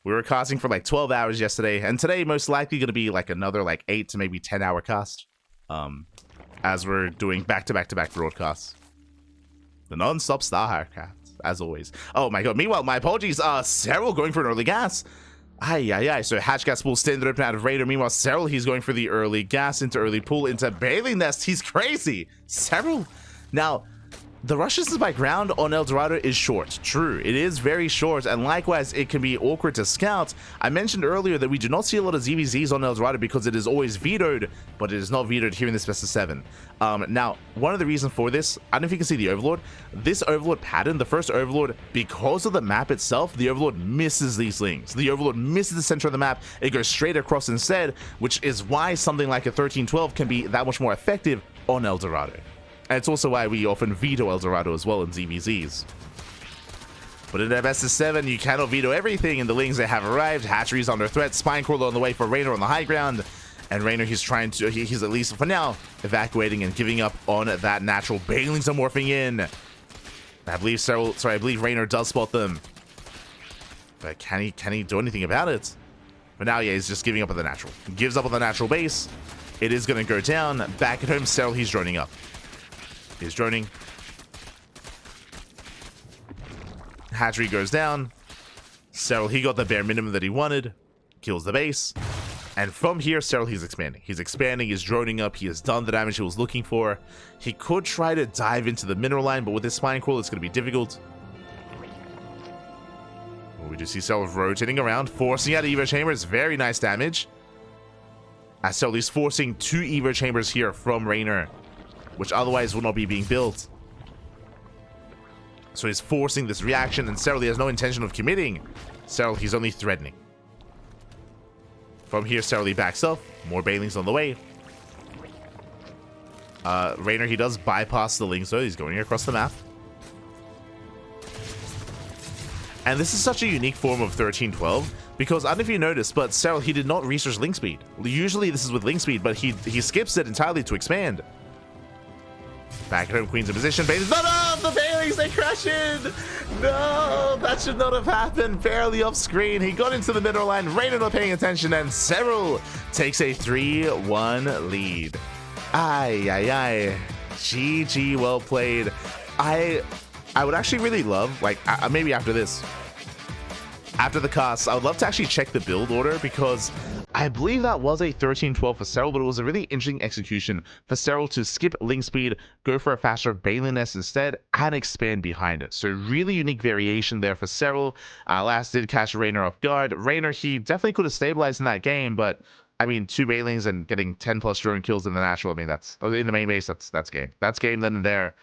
We were casting for like 12 hours yesterday, and today most likely going to be like another like 8 to maybe 10 hour cast. As we're doing back-to-back-to-back broadcasts. The non-stop StarCraft, as always. Oh my god, meanwhile, my apologies, Serral going for an early gas. Aye. So hatch gas pool standard open out of Reynor. Meanwhile, Serral, he's going for the early gas into early pool into Bailey Nest. He's crazy. Serral. Now, the rush distance by ground on El Dorado is short. True, it is very short, and likewise, it can be awkward to scout. I mentioned earlier that we do not see a lot of ZvZs on El Dorado because it is always vetoed, but it is not vetoed here in this best of 7. Now, one of the reasons for this, I don't know if you can see the Overlord. This Overlord pattern, the first Overlord, because of the map itself, the Overlord misses these lings. The Overlord misses the center of the map. It goes straight across instead, which is why something like a 1312 can be that much more effective on El Dorado. And it's also why we often veto El Dorado as well in ZvZs. But in that best of 7, you cannot veto everything, and the lings that have arrived. Hatcheries under threat, Spinecrawler on the way for Reynor on the high ground. And Reynor, he's at least for now evacuating and giving up on that natural. Banelings are morphing in. I believe Reynor does spot them. But can he do anything about it? But now, yeah, he's just giving up on the natural. He gives up on the natural base. It is going to go down. Back at home, Serral, he's droning up. He's droning. Hatchery goes down. Serral, he got the bare minimum that he wanted. Kills the base. And from here, Serral, he's expanding. He's expanding, he's droning up. He has done the damage he was looking for. He could try to dive into the mineral line, but with this Spinecrawler, it's going to be difficult. Well, we do see Serral rotating around, forcing out Evo Chambers. Very nice damage. As Serral, he's forcing 2 Evo Chambers here from Reynor, which otherwise would not be being built. So he's forcing this reaction, and Serral, he has no intention of committing. Serral, he's only threatening. From here, Serral, he backs up. More Banelings on the way. Reynor, he does bypass the lings, though. He's going across the map. And this is such a unique form of 1312, because I don't know if you noticed, but Serral, he did not research link speed. Usually this is with link speed, but he skips it entirely to expand. Back at home, Queen's in position. Bailey's not up! The Baileys, they crash in! No! That should not have happened. Barely off screen. He got into the middle line. Reynor not paying attention, and Serral takes a 3-1 lead. Aye. GG, well played. I would actually really love, like, maybe after this, after the cast, I would love to actually check the build order, because I believe that was a 1312 for Serral, but it was a really interesting execution for Serral to skip link speed, go for a faster Bailey Nest instead, and expand behind it. So really unique variation there for Serral. Last did catch Reynor off guard. Reynor, he definitely could have stabilized in that game, but I mean, 2 Bailings and getting 10 plus drone kills in the natural, I mean, that's in the main base, that's game. That's game then and there.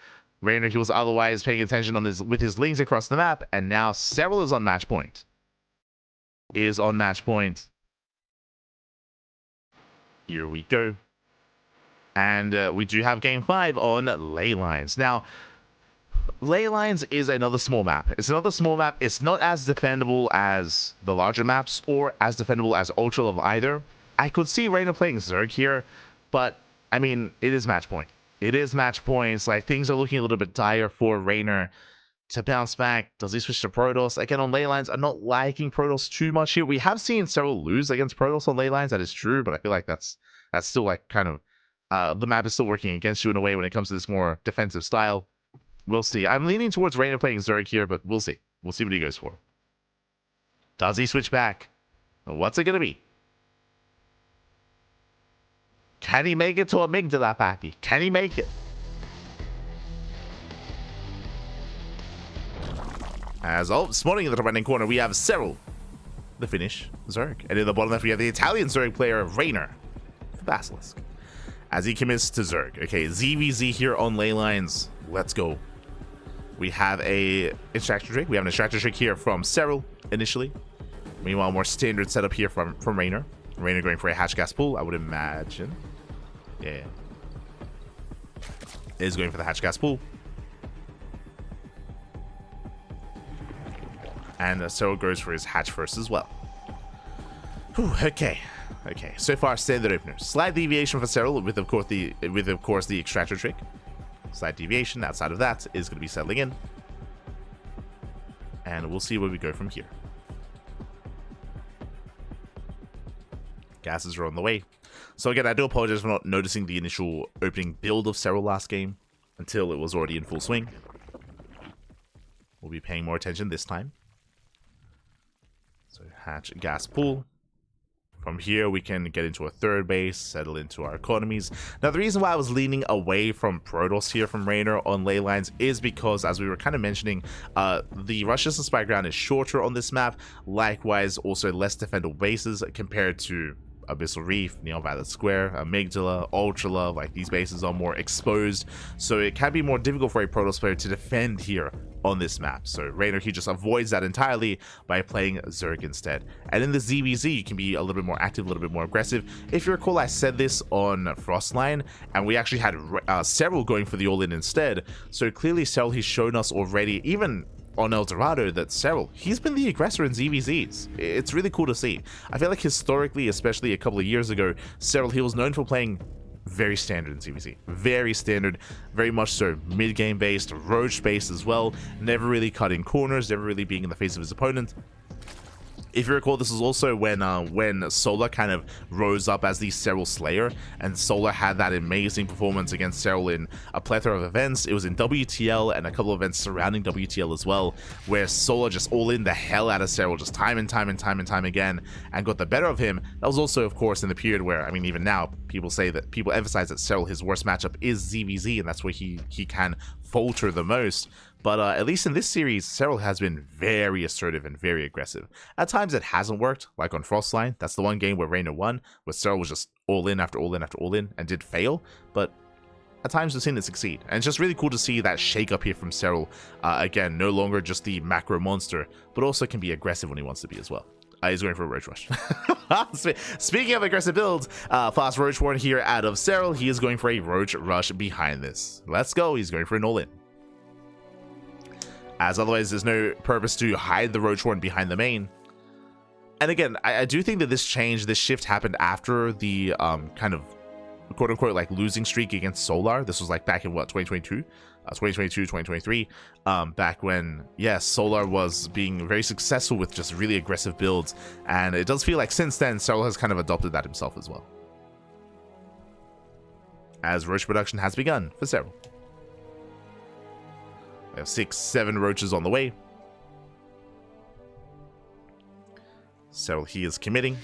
Reynor, he was otherwise paying attention on with his lings across the map, and now Serral is on match point. Here we go. And we do have game 5 on ley lines. Now, Ley Lines is another small map. It's another small map. It's not as defendable as the larger maps or as defendable as Ultra Level either. I could see Reynor playing Zerg here, but I mean, it is match point. It is match points. Like, things are looking a little bit dire for Reynor to bounce back. Does he switch to Protoss? Again, on Ley Lines, I'm not liking Protoss too much here. We have seen Serral lose against Protoss on Ley Lines. That is true, but I feel like that's still like kind of the map is still working against you in a way when it comes to this more defensive style. We'll see. I'm leaning towards Reynor playing Zerg here, but we'll see. We'll see what he goes for. Does he switch back? What's it going to be? Can he make it to Amygdala, Pappy? Can he make it? As spawning in the top right-hand corner, we have Serral, the Finnish Zerg. And in the bottom left, we have the Italian Zerg player, Reynor, the Basilisk. As he commits to Zerg. Okay, ZvZ here on Ley Lines. Let's go. We have a extractor trick. We have an extractor trick here from Serral initially. Meanwhile, more standard setup here from Reynor. Reynor going for a hatch gas pull, I would imagine. Yeah. Is going for the hatch gas pull. And Serral goes for his hatch first as well. Whew, okay. Okay, so far standard opener. Slight deviation for Serral with of course the extractor trick. Slight deviation outside of that is going to be settling in. And we'll see where we go from here. Gases are on the way. So again, I do apologize for not noticing the initial opening build of Serral last game until it was already in full swing. We'll be paying more attention this time. So hatch gas pool. From here, we can get into a third base, settle into our economies. Now, the reason why I was leaning away from Protoss here from Reynor on Ley Lines is because, as we were kind of mentioning, the Rush distance spy ground is shorter on this map. Likewise, also less defendable bases compared to Abyssal Reef, Neon Violet Square, Amygdala, Ultra Love. Like, these bases are more exposed, so it can be more difficult for a Protoss player to defend here on this map. So Reynor, he just avoids that entirely by playing Zerg instead. And in the ZvZ, you can be a little bit more active, a little bit more aggressive. If you recall, I said this on Frostline, and we actually had Serral going for the all-in instead. So clearly Serral, he's shown us already, even on El Dorado, that Serral, he's been the aggressor in ZvZs. It's really cool to see. I feel like historically, especially a couple of years ago, Serral, he was known for playing very standard in ZvZ. Very standard, very much so mid-game based, roach based as well, never really cutting corners, never really being in the face of his opponent. If you recall, this was also when Solar kind of rose up as the Serral Slayer, and Solar had that amazing performance against Serral in a plethora of events. It was in WTL and a couple of events surrounding WTL as well, where Solar just all in the hell out of Serral, just time and time again, and got the better of him. That was also, of course, in the period where, I mean, even now, people emphasize that Serral, his worst matchup is ZvZ, and that's where he can falter the most. But at least in this series, Serral has been very assertive and very aggressive. At times it hasn't worked, like on Frostline. That's the one game where Reynor won, where Serral was just all in after all in after all in and did fail. But at times we've seen it succeed. And it's just really cool to see that shake up here from Serral. Again, no longer just the macro monster, but also can be aggressive when he wants to be as well. He's going for a Roach Rush. Speaking of aggressive builds, fast Roach Warren here out of Serral. He is going for a Roach Rush behind this. Let's go. He's going for an all-in. As otherwise, there's no purpose to hide the Roach Warren behind the main. And again, I do think that this shift happened after the kind of quote-unquote like losing streak against Solar. This was like back in what, 2022? 2022, 2023, back when, yes, Solar was being very successful with just really aggressive builds, and it does feel like since then, Serral has kind of adopted that himself as well. As Roach production has begun for Serral. We have 6-7 roaches on the way. Serral, he is committing.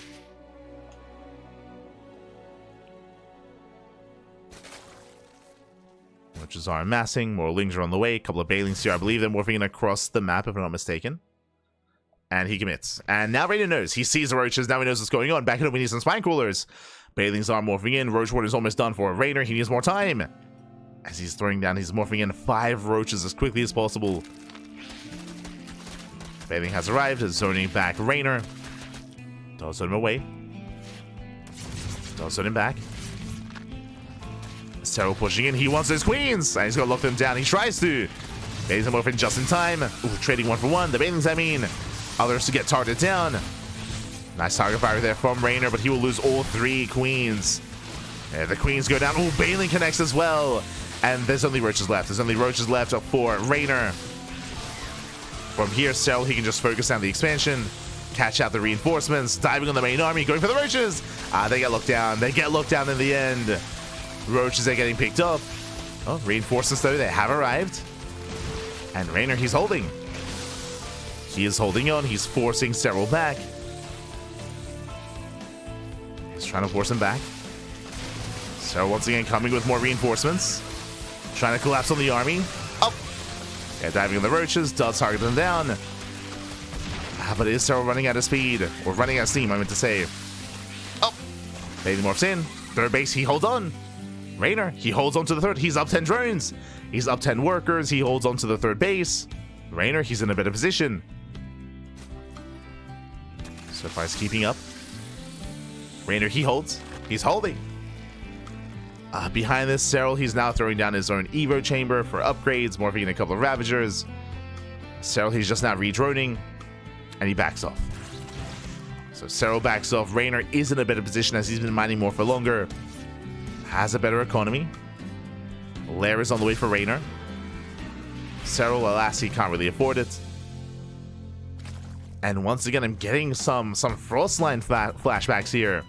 Roaches are amassing. More lings are on the way. A couple of Bailings here. I believe they're morphing in across the map, if I'm not mistaken. And he commits. And now Reynor knows. He sees the roaches. Now he knows what's going on. Back in we need some spine crawlers. Bailings are morphing in. Roach Warden is almost done for Reynor. He needs more time. As he's throwing down, he's morphing in 5 roaches as quickly as possible. Bailing has arrived, zoning back Reynor. Does zone him away. Does zone him back. Serral pushing in, he wants those queens! And he's got to lock them down, he tries to. Bailing them off in just in time. Ooh, trading 1 for 1. The Bailings, I mean. Others to get targeted down. Nice target fire there from Reynor, but he will lose all 3 queens. Yeah, the queens go down. Ooh, Bailing connects as well. And there's only roaches left. There's only roaches left for Reynor. From here, Serral, he can just focus on the expansion. Catch out the reinforcements. Diving on the main army. Going for the roaches. They get locked down. They get locked down in the end. Roaches are getting picked up. Oh, reinforcements though, they have arrived. And Reynor, he's holding. He is holding on. He's forcing Serral back. He's trying to force him back. Serral once again coming with more reinforcements. Trying to collapse on the army. Oh! Yeah, diving on the roaches. Does target them down. But is Serral running out of speed? Or running out of steam, I meant to say. Oh! Bailey morphs in. Third base, he holds on. Reynor, he holds on to the third. He's up 10 drones. He's up 10 workers. He holds on to the third base. Reynor, he's in a better position. So far, he's keeping up. Reynor, he holds. He's holding. Behind this, Serral, he's now throwing down his own Evo chamber for upgrades, morphing in a couple of Ravagers. Serral, he's just now redroning, and he backs off. So Serral backs off. Reynor is in a better position as he's been mining more for longer. Has a better economy. Lair is on the way for Reynor. Serral, alas, he can't really afford it. And once again, I'm getting some Frostline flashbacks here.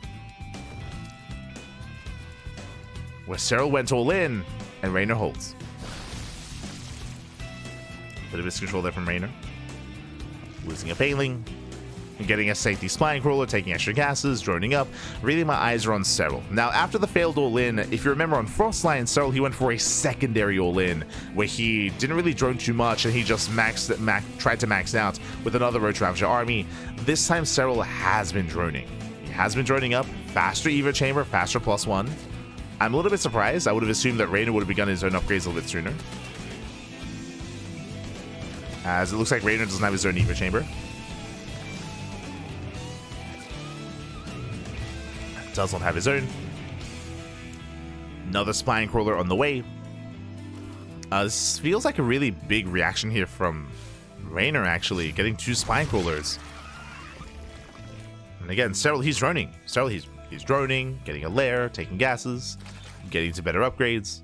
Where Serral went all in, and Reynor holds. Bit of miscontrol there from Reynor. Losing a Bailing. And getting a safety Spine Crawler, taking extra gases, droning up. Really, my eyes are on Serral. Now, after the failed all-in, if you remember on Frostline, Serral, he went for a secondary all-in, where he didn't really drone too much, and he just tried to max out with another Roach Ravager army. This time, Serral has been droning. He has been droning up. Faster Evo Chamber, faster +1. I'm a little bit surprised. I would have assumed that Reynor would have begun his own upgrades a little bit sooner. As it looks like Reynor doesn't have his own Evo Chamber. Does not have his own. Another Spine Crawler on the way. This feels like a really big reaction here from Reynor, actually. Getting 2 Spine Crawlers. And again, Serral, he's droning. Serral, he's droning, getting a lair, taking gases, getting to better upgrades.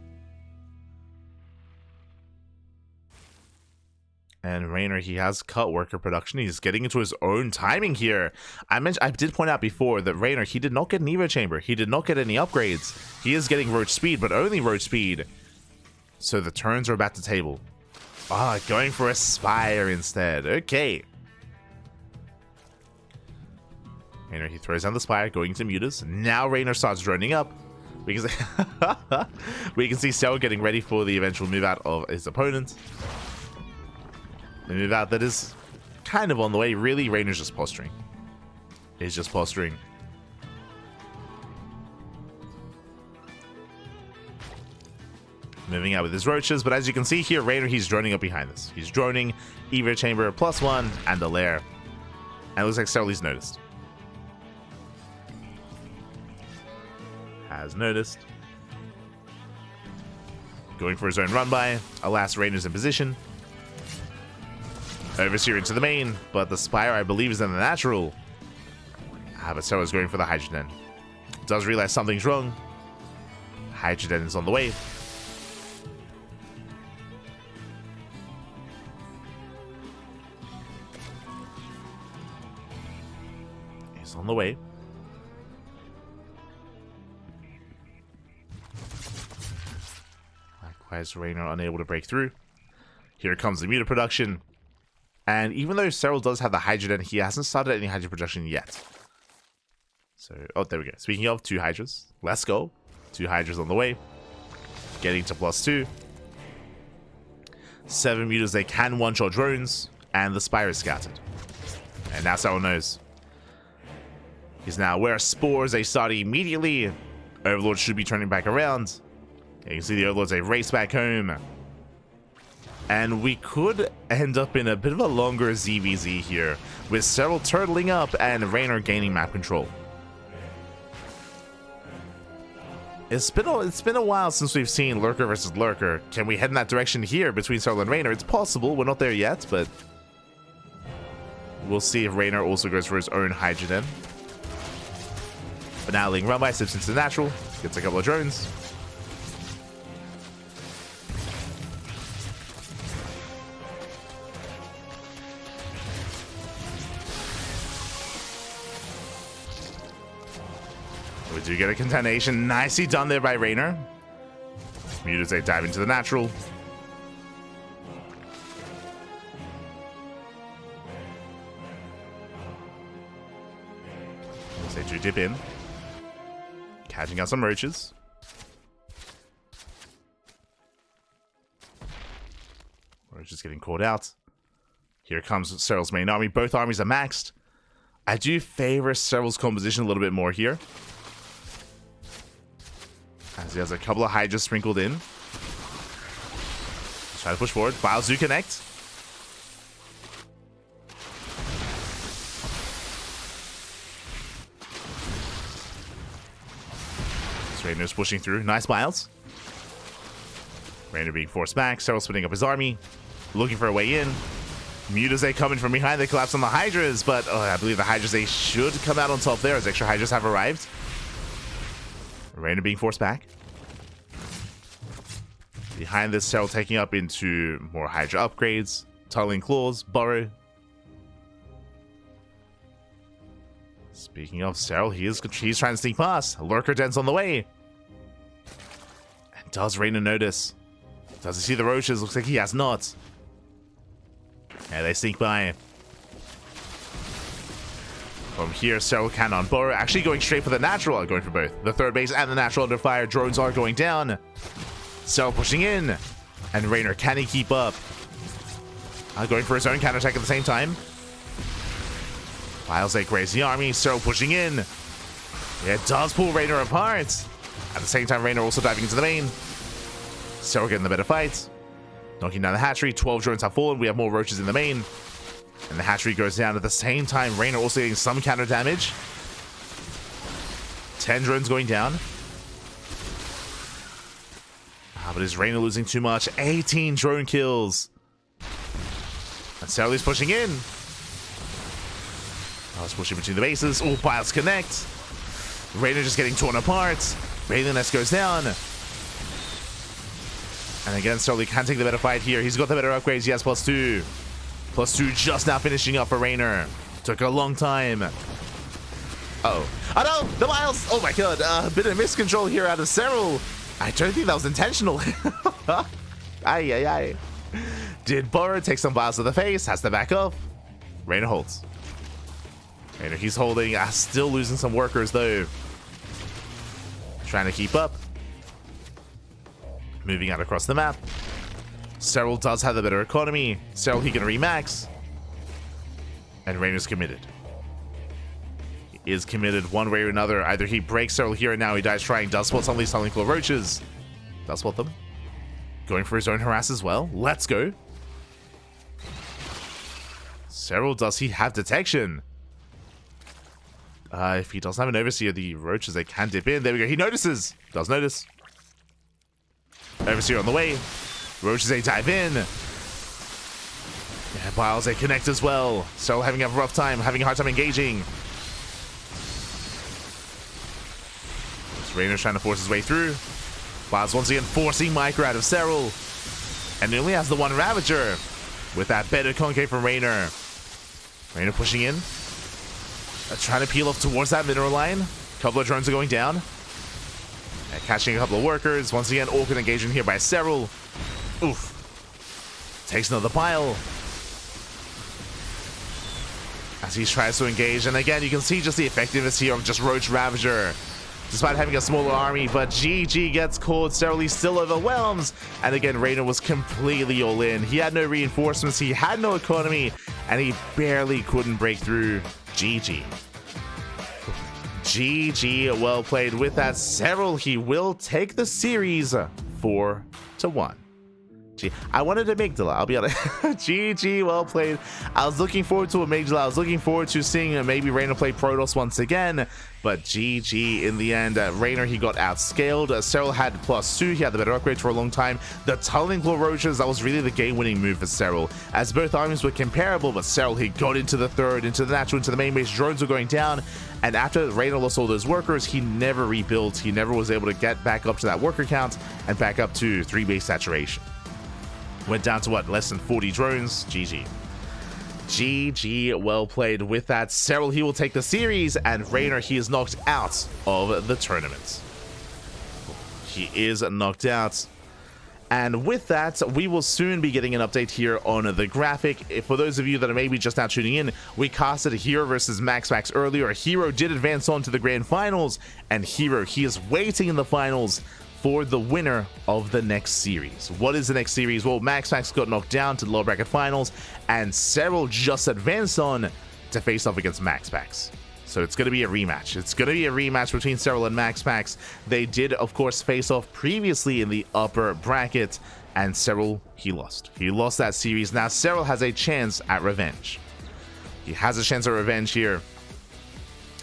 And Reynor, he has cut worker production. He's getting into his own timing here. I did point out before that Reynor, he did not get an Evo Chamber. He did not get any upgrades. He is getting Roach Speed, but only Roach Speed. So the turns are about to table. Going for a Spire instead. Okay. Reynor, he throws down the Spire, going to Mutas. Now Reynor starts droning up. We can see Serral getting ready for the eventual move out of his opponent. The move out that is kind of on the way. Really, Reynor's just posturing. He's just posturing. Moving out with his roaches, but as you can see here, Reynor, he's droning up behind this. He's droning, Evo Chamber +1, and the lair. And it looks like Serral, he's noticed. Has noticed. Going for his own run by. Alas, Reynor's in position. Overseer into the main, but the Spire, I believe, is in the natural. But Serral's going for the Hydrogen. Does realize something's wrong. Hydrogen is on the way. He's on the way. Likewise, Reynor unable to break through. Here comes the Muta production. And even though Serral does have the Hydrogen, he hasn't started any Hydra production yet. So, there we go. Speaking of, 2 Hydras. Let's go. 2 Hydras on the way. Getting to +2. 7 Mutas, they can one-shot drones. And the Spire is scattered. And now Serral knows. He's now aware of spores. They start immediately. Overlord should be turning back around. You can see the Overlords, they race back home. And we could end up in a bit of a longer ZvZ here, with Serral turtling up and Reynor gaining map control. It's been a while since we've seen Lurker versus Lurker. Can we head in that direction here between Serral and Reynor? It's possible. We're not there yet, but we'll see if Reynor also goes for his own Hydra then. But now Ling run by, slips into the natural, gets a couple of drones. We do get a contamination. Nicely done there by Reynor. Mutazay dive into the natural. They do dip in. Catching out some roaches. Roaches getting caught out. Here comes Serral's main army. Both armies are maxed. I do favor Serral's composition a little bit more here, as he has a couple of Hydras sprinkled in. Let's try to push forward. Biles do connect. Reynor's pushing through. Nice Biles. Reynor being forced back. Serral splitting up his army. Looking for a way in. Mutazay coming from behind. They collapse on the Hydras, but I believe the Hydras, they should come out on top there as extra Hydras have arrived. Reynor being forced back. Behind this, Serral taking up into more Hydra upgrades. Tunneling Claws, Burrow. Speaking of Serral, he's trying to sneak past. Lurker Den's on the way. And does Reynor notice? Does he see the roaches? Looks like he has not. Yeah, they sneak by. From here, Serral cannon Burrow. Actually going straight for the natural. Going for both. The third base and the natural under fire. Drones are going down. Serral pushing in. And Reynor, can he keep up? Going for his own counterattack at the same time. Biles graze the army. Serral pushing in. It does pull Reynor apart. At the same time, Reynor also diving into the main. Serral getting the better fight. Knocking down the hatchery. 12 drones have fallen. We have more roaches in the main. And the hatchery goes down at the same time. Reynor also getting some counter damage. 10 drones going down. But is Reynor losing too much? 18 drone kills. And Serral is pushing in. Biles pushing between the bases. Oh, Biles connect. Reynor just getting torn apart. Bathing Nest goes down. And again, Serral can take the better fight here. He's got the better upgrades. He has +2. +2 just now finishing up for Reynor. Took a long time. Oh no! The Biles! Oh my god. A bit of miscontrol here out of Serral. I don't think that was intentional. Aye. Did Burrow take some Biles to the face? Has to back up. Reynor holds. Reynor, he's holding. Still losing some workers though. Trying to keep up. Moving out across the map. Serral does have the better economy. Serral, he can remax. And Reynor's committed. He is committed one way or another. Either he breaks Serral here and now he dies trying. Does spot some of these Tunneling Claw roaches. Does spot them. Going for his own harass as well. Let's go. Serral, does he have detection? If he doesn't have an overseer, the roaches, they can dip in. There we go. He notices. Does notice. Overseer on the way. Roaches, they dive in. Yeah, Biles, they connect as well. Serral having a rough time, having a hard time engaging. Reynor's trying to force his way through. Biles once again forcing Micro out of Serral. And he only has the one Ravager. With that better concave from Reynor. Reynor pushing in. Trying to peel off towards that mineral line. A couple of drones are going down. Catching a couple of workers. Once again, awkward engagement here by Serral. Oof. Takes another pile. As he tries to engage. And again, you can see just the effectiveness here of just Roach Ravager. Despite having a smaller army, but GG gets caught. Serral, he still overwhelms. And again, Reynor was completely all in. He had no reinforcements. He had no economy. And he barely couldn't break through. GG. GG, well played. With that, Serral, he will take the series 4-1. I wanted amygdala, I'll be honest. GG, well played. I was looking forward to amygdala. I was looking forward to seeing maybe Reynor play Protoss once again, but GG in the end. Reynor, he got outscaled. Serral had +2. He had the better upgrades for a long time. The Tunneling Claw Roaches, that was really the game-winning move for Serral, as both armies were comparable, but Serral, he got into the third, into the natural, into the main base. Drones were going down, and after Reynor lost all those workers, he never rebuilt. He never was able to get back up to that worker count and back up to 3 base saturation. Went down to what, less than 40 drones. GG. GG, well played. With that, Serral, he will take the series, and Reynor, he is knocked out of the tournament. He is knocked out. And with that, we will soon be getting an update here on the graphic. For those of you that are maybe just now tuning in, we casted Hero versus MaxMax earlier. Hero did advance on to the grand finals, and Hero, he is waiting in the finals for the winner of the next series. What is the next series? Well, MaxMax got knocked down to the lower bracket finals, and Serral just advanced on to face off against MaxMax. So it's going to be a rematch. It's going to be a rematch between Serral and MaxMax. They did, of course, face off previously in the upper bracket, and Serral, he lost. He lost that series. Now Serral has a chance at revenge. He has a chance at revenge here.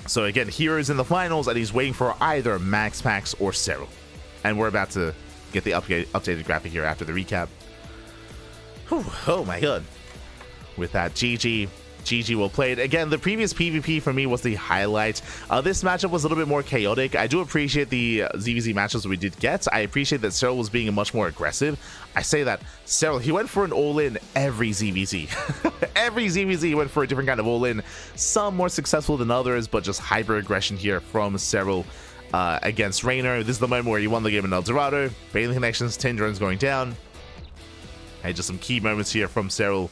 So again, Hero's in the finals, and he's waiting for either MaxMax or Serral. And we're about to get the updated graphic here after the recap. Whew, oh my god. With that, GG. GG, well played. Again, the previous PvP for me was the highlight. This matchup was a little bit more chaotic. I do appreciate the ZvZ matchups we did get. I appreciate that Serral was being much more aggressive. I say that Serral, he went for an all-in every ZvZ. Every ZvZ he went for a different kind of all-in. Some more successful than others, but just hyper-aggression here from Serral. Against Reynor. This is the moment where he won the game in El Dorado. Bailey connections, 10 drones going down. And just some key moments here from Serral.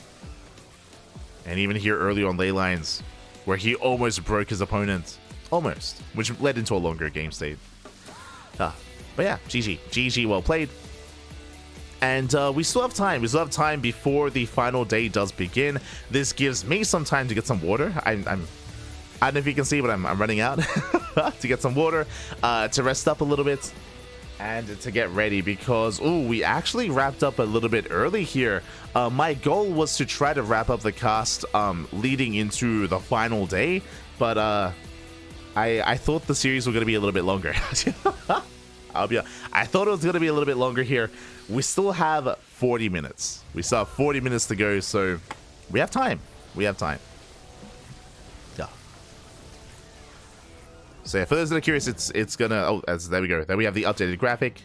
And even here early on ley lines, where he almost broke his opponent. Almost. Which led into a longer game state. But yeah, GG. GG, well played. And we still have time. We still have time before the final day does begin. This gives me some time to get some water. I don't know if you can see, but I'm running out to get some water, to rest up a little bit, and to get ready because, ooh, we actually wrapped up a little bit early here. My goal was to try to wrap up the cast leading into the final day, but I thought the series was going to be a little bit longer. I thought it was going to be a little bit longer here. We still have 40 minutes. We still have 40 minutes to go, so we have time. We have time. So yeah, for those that are curious, it's gonna, there we go. There we have the updated graphic.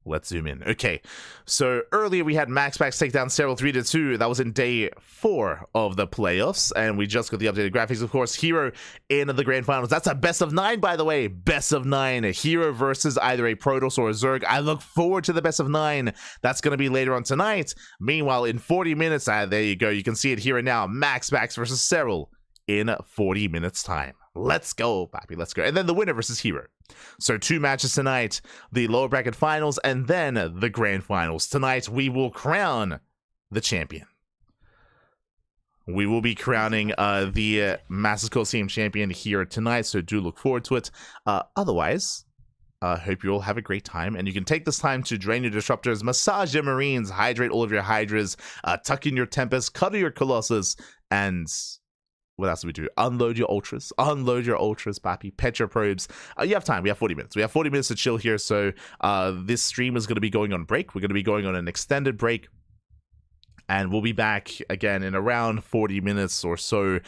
Let's zoom in. Okay, so earlier we had MaxMax take down Serral 3-2. That was in day 4 of the playoffs, and we just got the updated graphics. Of course, Hero in the grand finals. That's a best of 9, by the way. Best of 9. Hero versus either a Protoss or a Zerg. I look forward to the best of 9. That's going to be later on tonight. Meanwhile, in 40 minutes, there you go. You can see it here and now. MaxMax versus Serral in 40 minutes time. Let's go, Papi, let's go. And then the winner versus Hero. So 2 matches tonight, the lower bracket finals, and then the grand finals. Tonight, we will crown the champion. We will be crowning the Masters Coliseum champion here tonight, so do look forward to it. Otherwise, hope you all have a great time, and you can take this time to drain your disruptors, massage your marines, hydrate all of your hydras, tuck in your tempest, cuddle your colossus, and what else do we do? Unload your ultras, Papi, pet your probes. You have time. We have 40 minutes. We have 40 minutes to chill here. So this stream is going to be going on break. We're going to be going on an extended break. And we'll be back again in around 40 minutes or so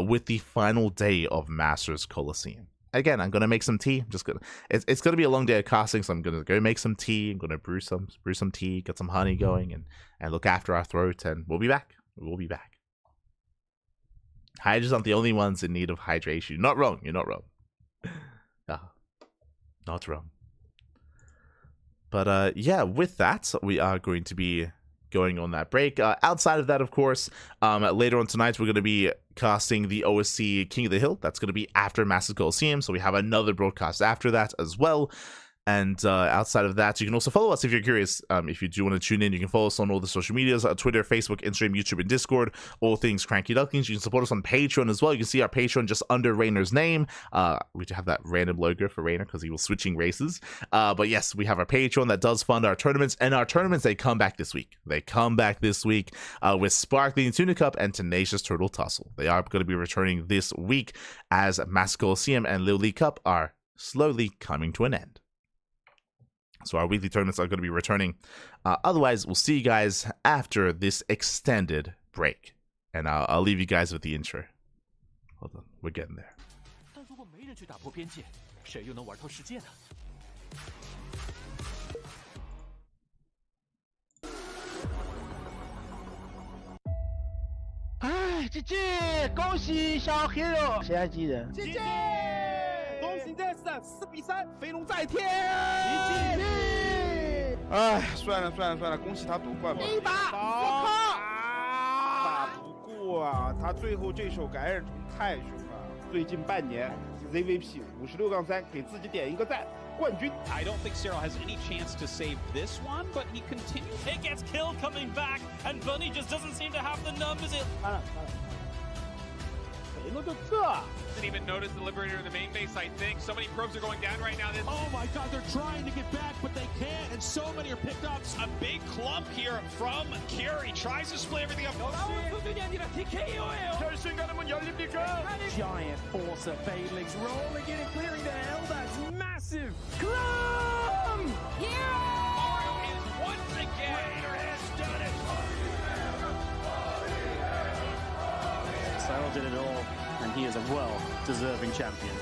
with the final day of Masters Coliseum. Again, I'm going to make some tea. I'm just going to, it's going to be a long day of casting, so I'm going to go make some tea. I'm going to brew some tea, get some honey going, and look after our throat. And we'll be back. We'll be back. Hydras aren't the only ones in need of hydration. Not wrong. You're not wrong. Not wrong. But yeah, with that, we are going to be going on that break. Outside of that, of course, later on tonight, we're going to be casting the OSC King of the Hill. That's going to be after Masters Coliseum, so we have another broadcast after that as well. And outside of that, you can also follow us if you're curious. If you do want to tune in, you can follow us on all the social medias, Twitter, Facebook, Instagram, YouTube, and Discord, all things CranKy Ducklings. You can support us on Patreon as well. You can see our Patreon just under Reynor's name. We do have that random logo for Reynor because he was switching races. But yes, we have our Patreon that does fund our tournaments, and our tournaments, they come back this week. They come back this week with Sparkling Tuna Cup and Tenacious Turtle Tussle. They are going to be returning this week as Coliseum and Lil League Cup are slowly coming to an end. So our weekly tournaments are going to be returning. Otherwise, we'll see you guys after this extended break. And I'll leave you guys with the intro. Hold on, we're getting there. GG！ 恭喜小 hero！ 谁还记得 GG！ 恭喜 Jason 4比3，飞龙在天！ GG！ 哎，算了，恭喜他夺冠吧。一把，我靠！打不过啊，他最后这手感染虫太凶了。最近半年 ZvP 56-3给自己点一个赞，冠军。 I don't think Serral has any chance to save this one, but he continues. It gets killed coming back, and Bunny just doesn't seem to have the numbers. 完了，没了个这。 Didn't even notice the Liberator in the main base, I think. So many probes are going down right now. Oh my god, they're trying to get back, but they can't, and so many are picked up. A big clump here from Carey. Tries to split everything up. Giant force of Fadelings rolling in and clearing the hell. That's massive. Clum! Mario is once again. Serral did it all, and he is a well-deserving champion.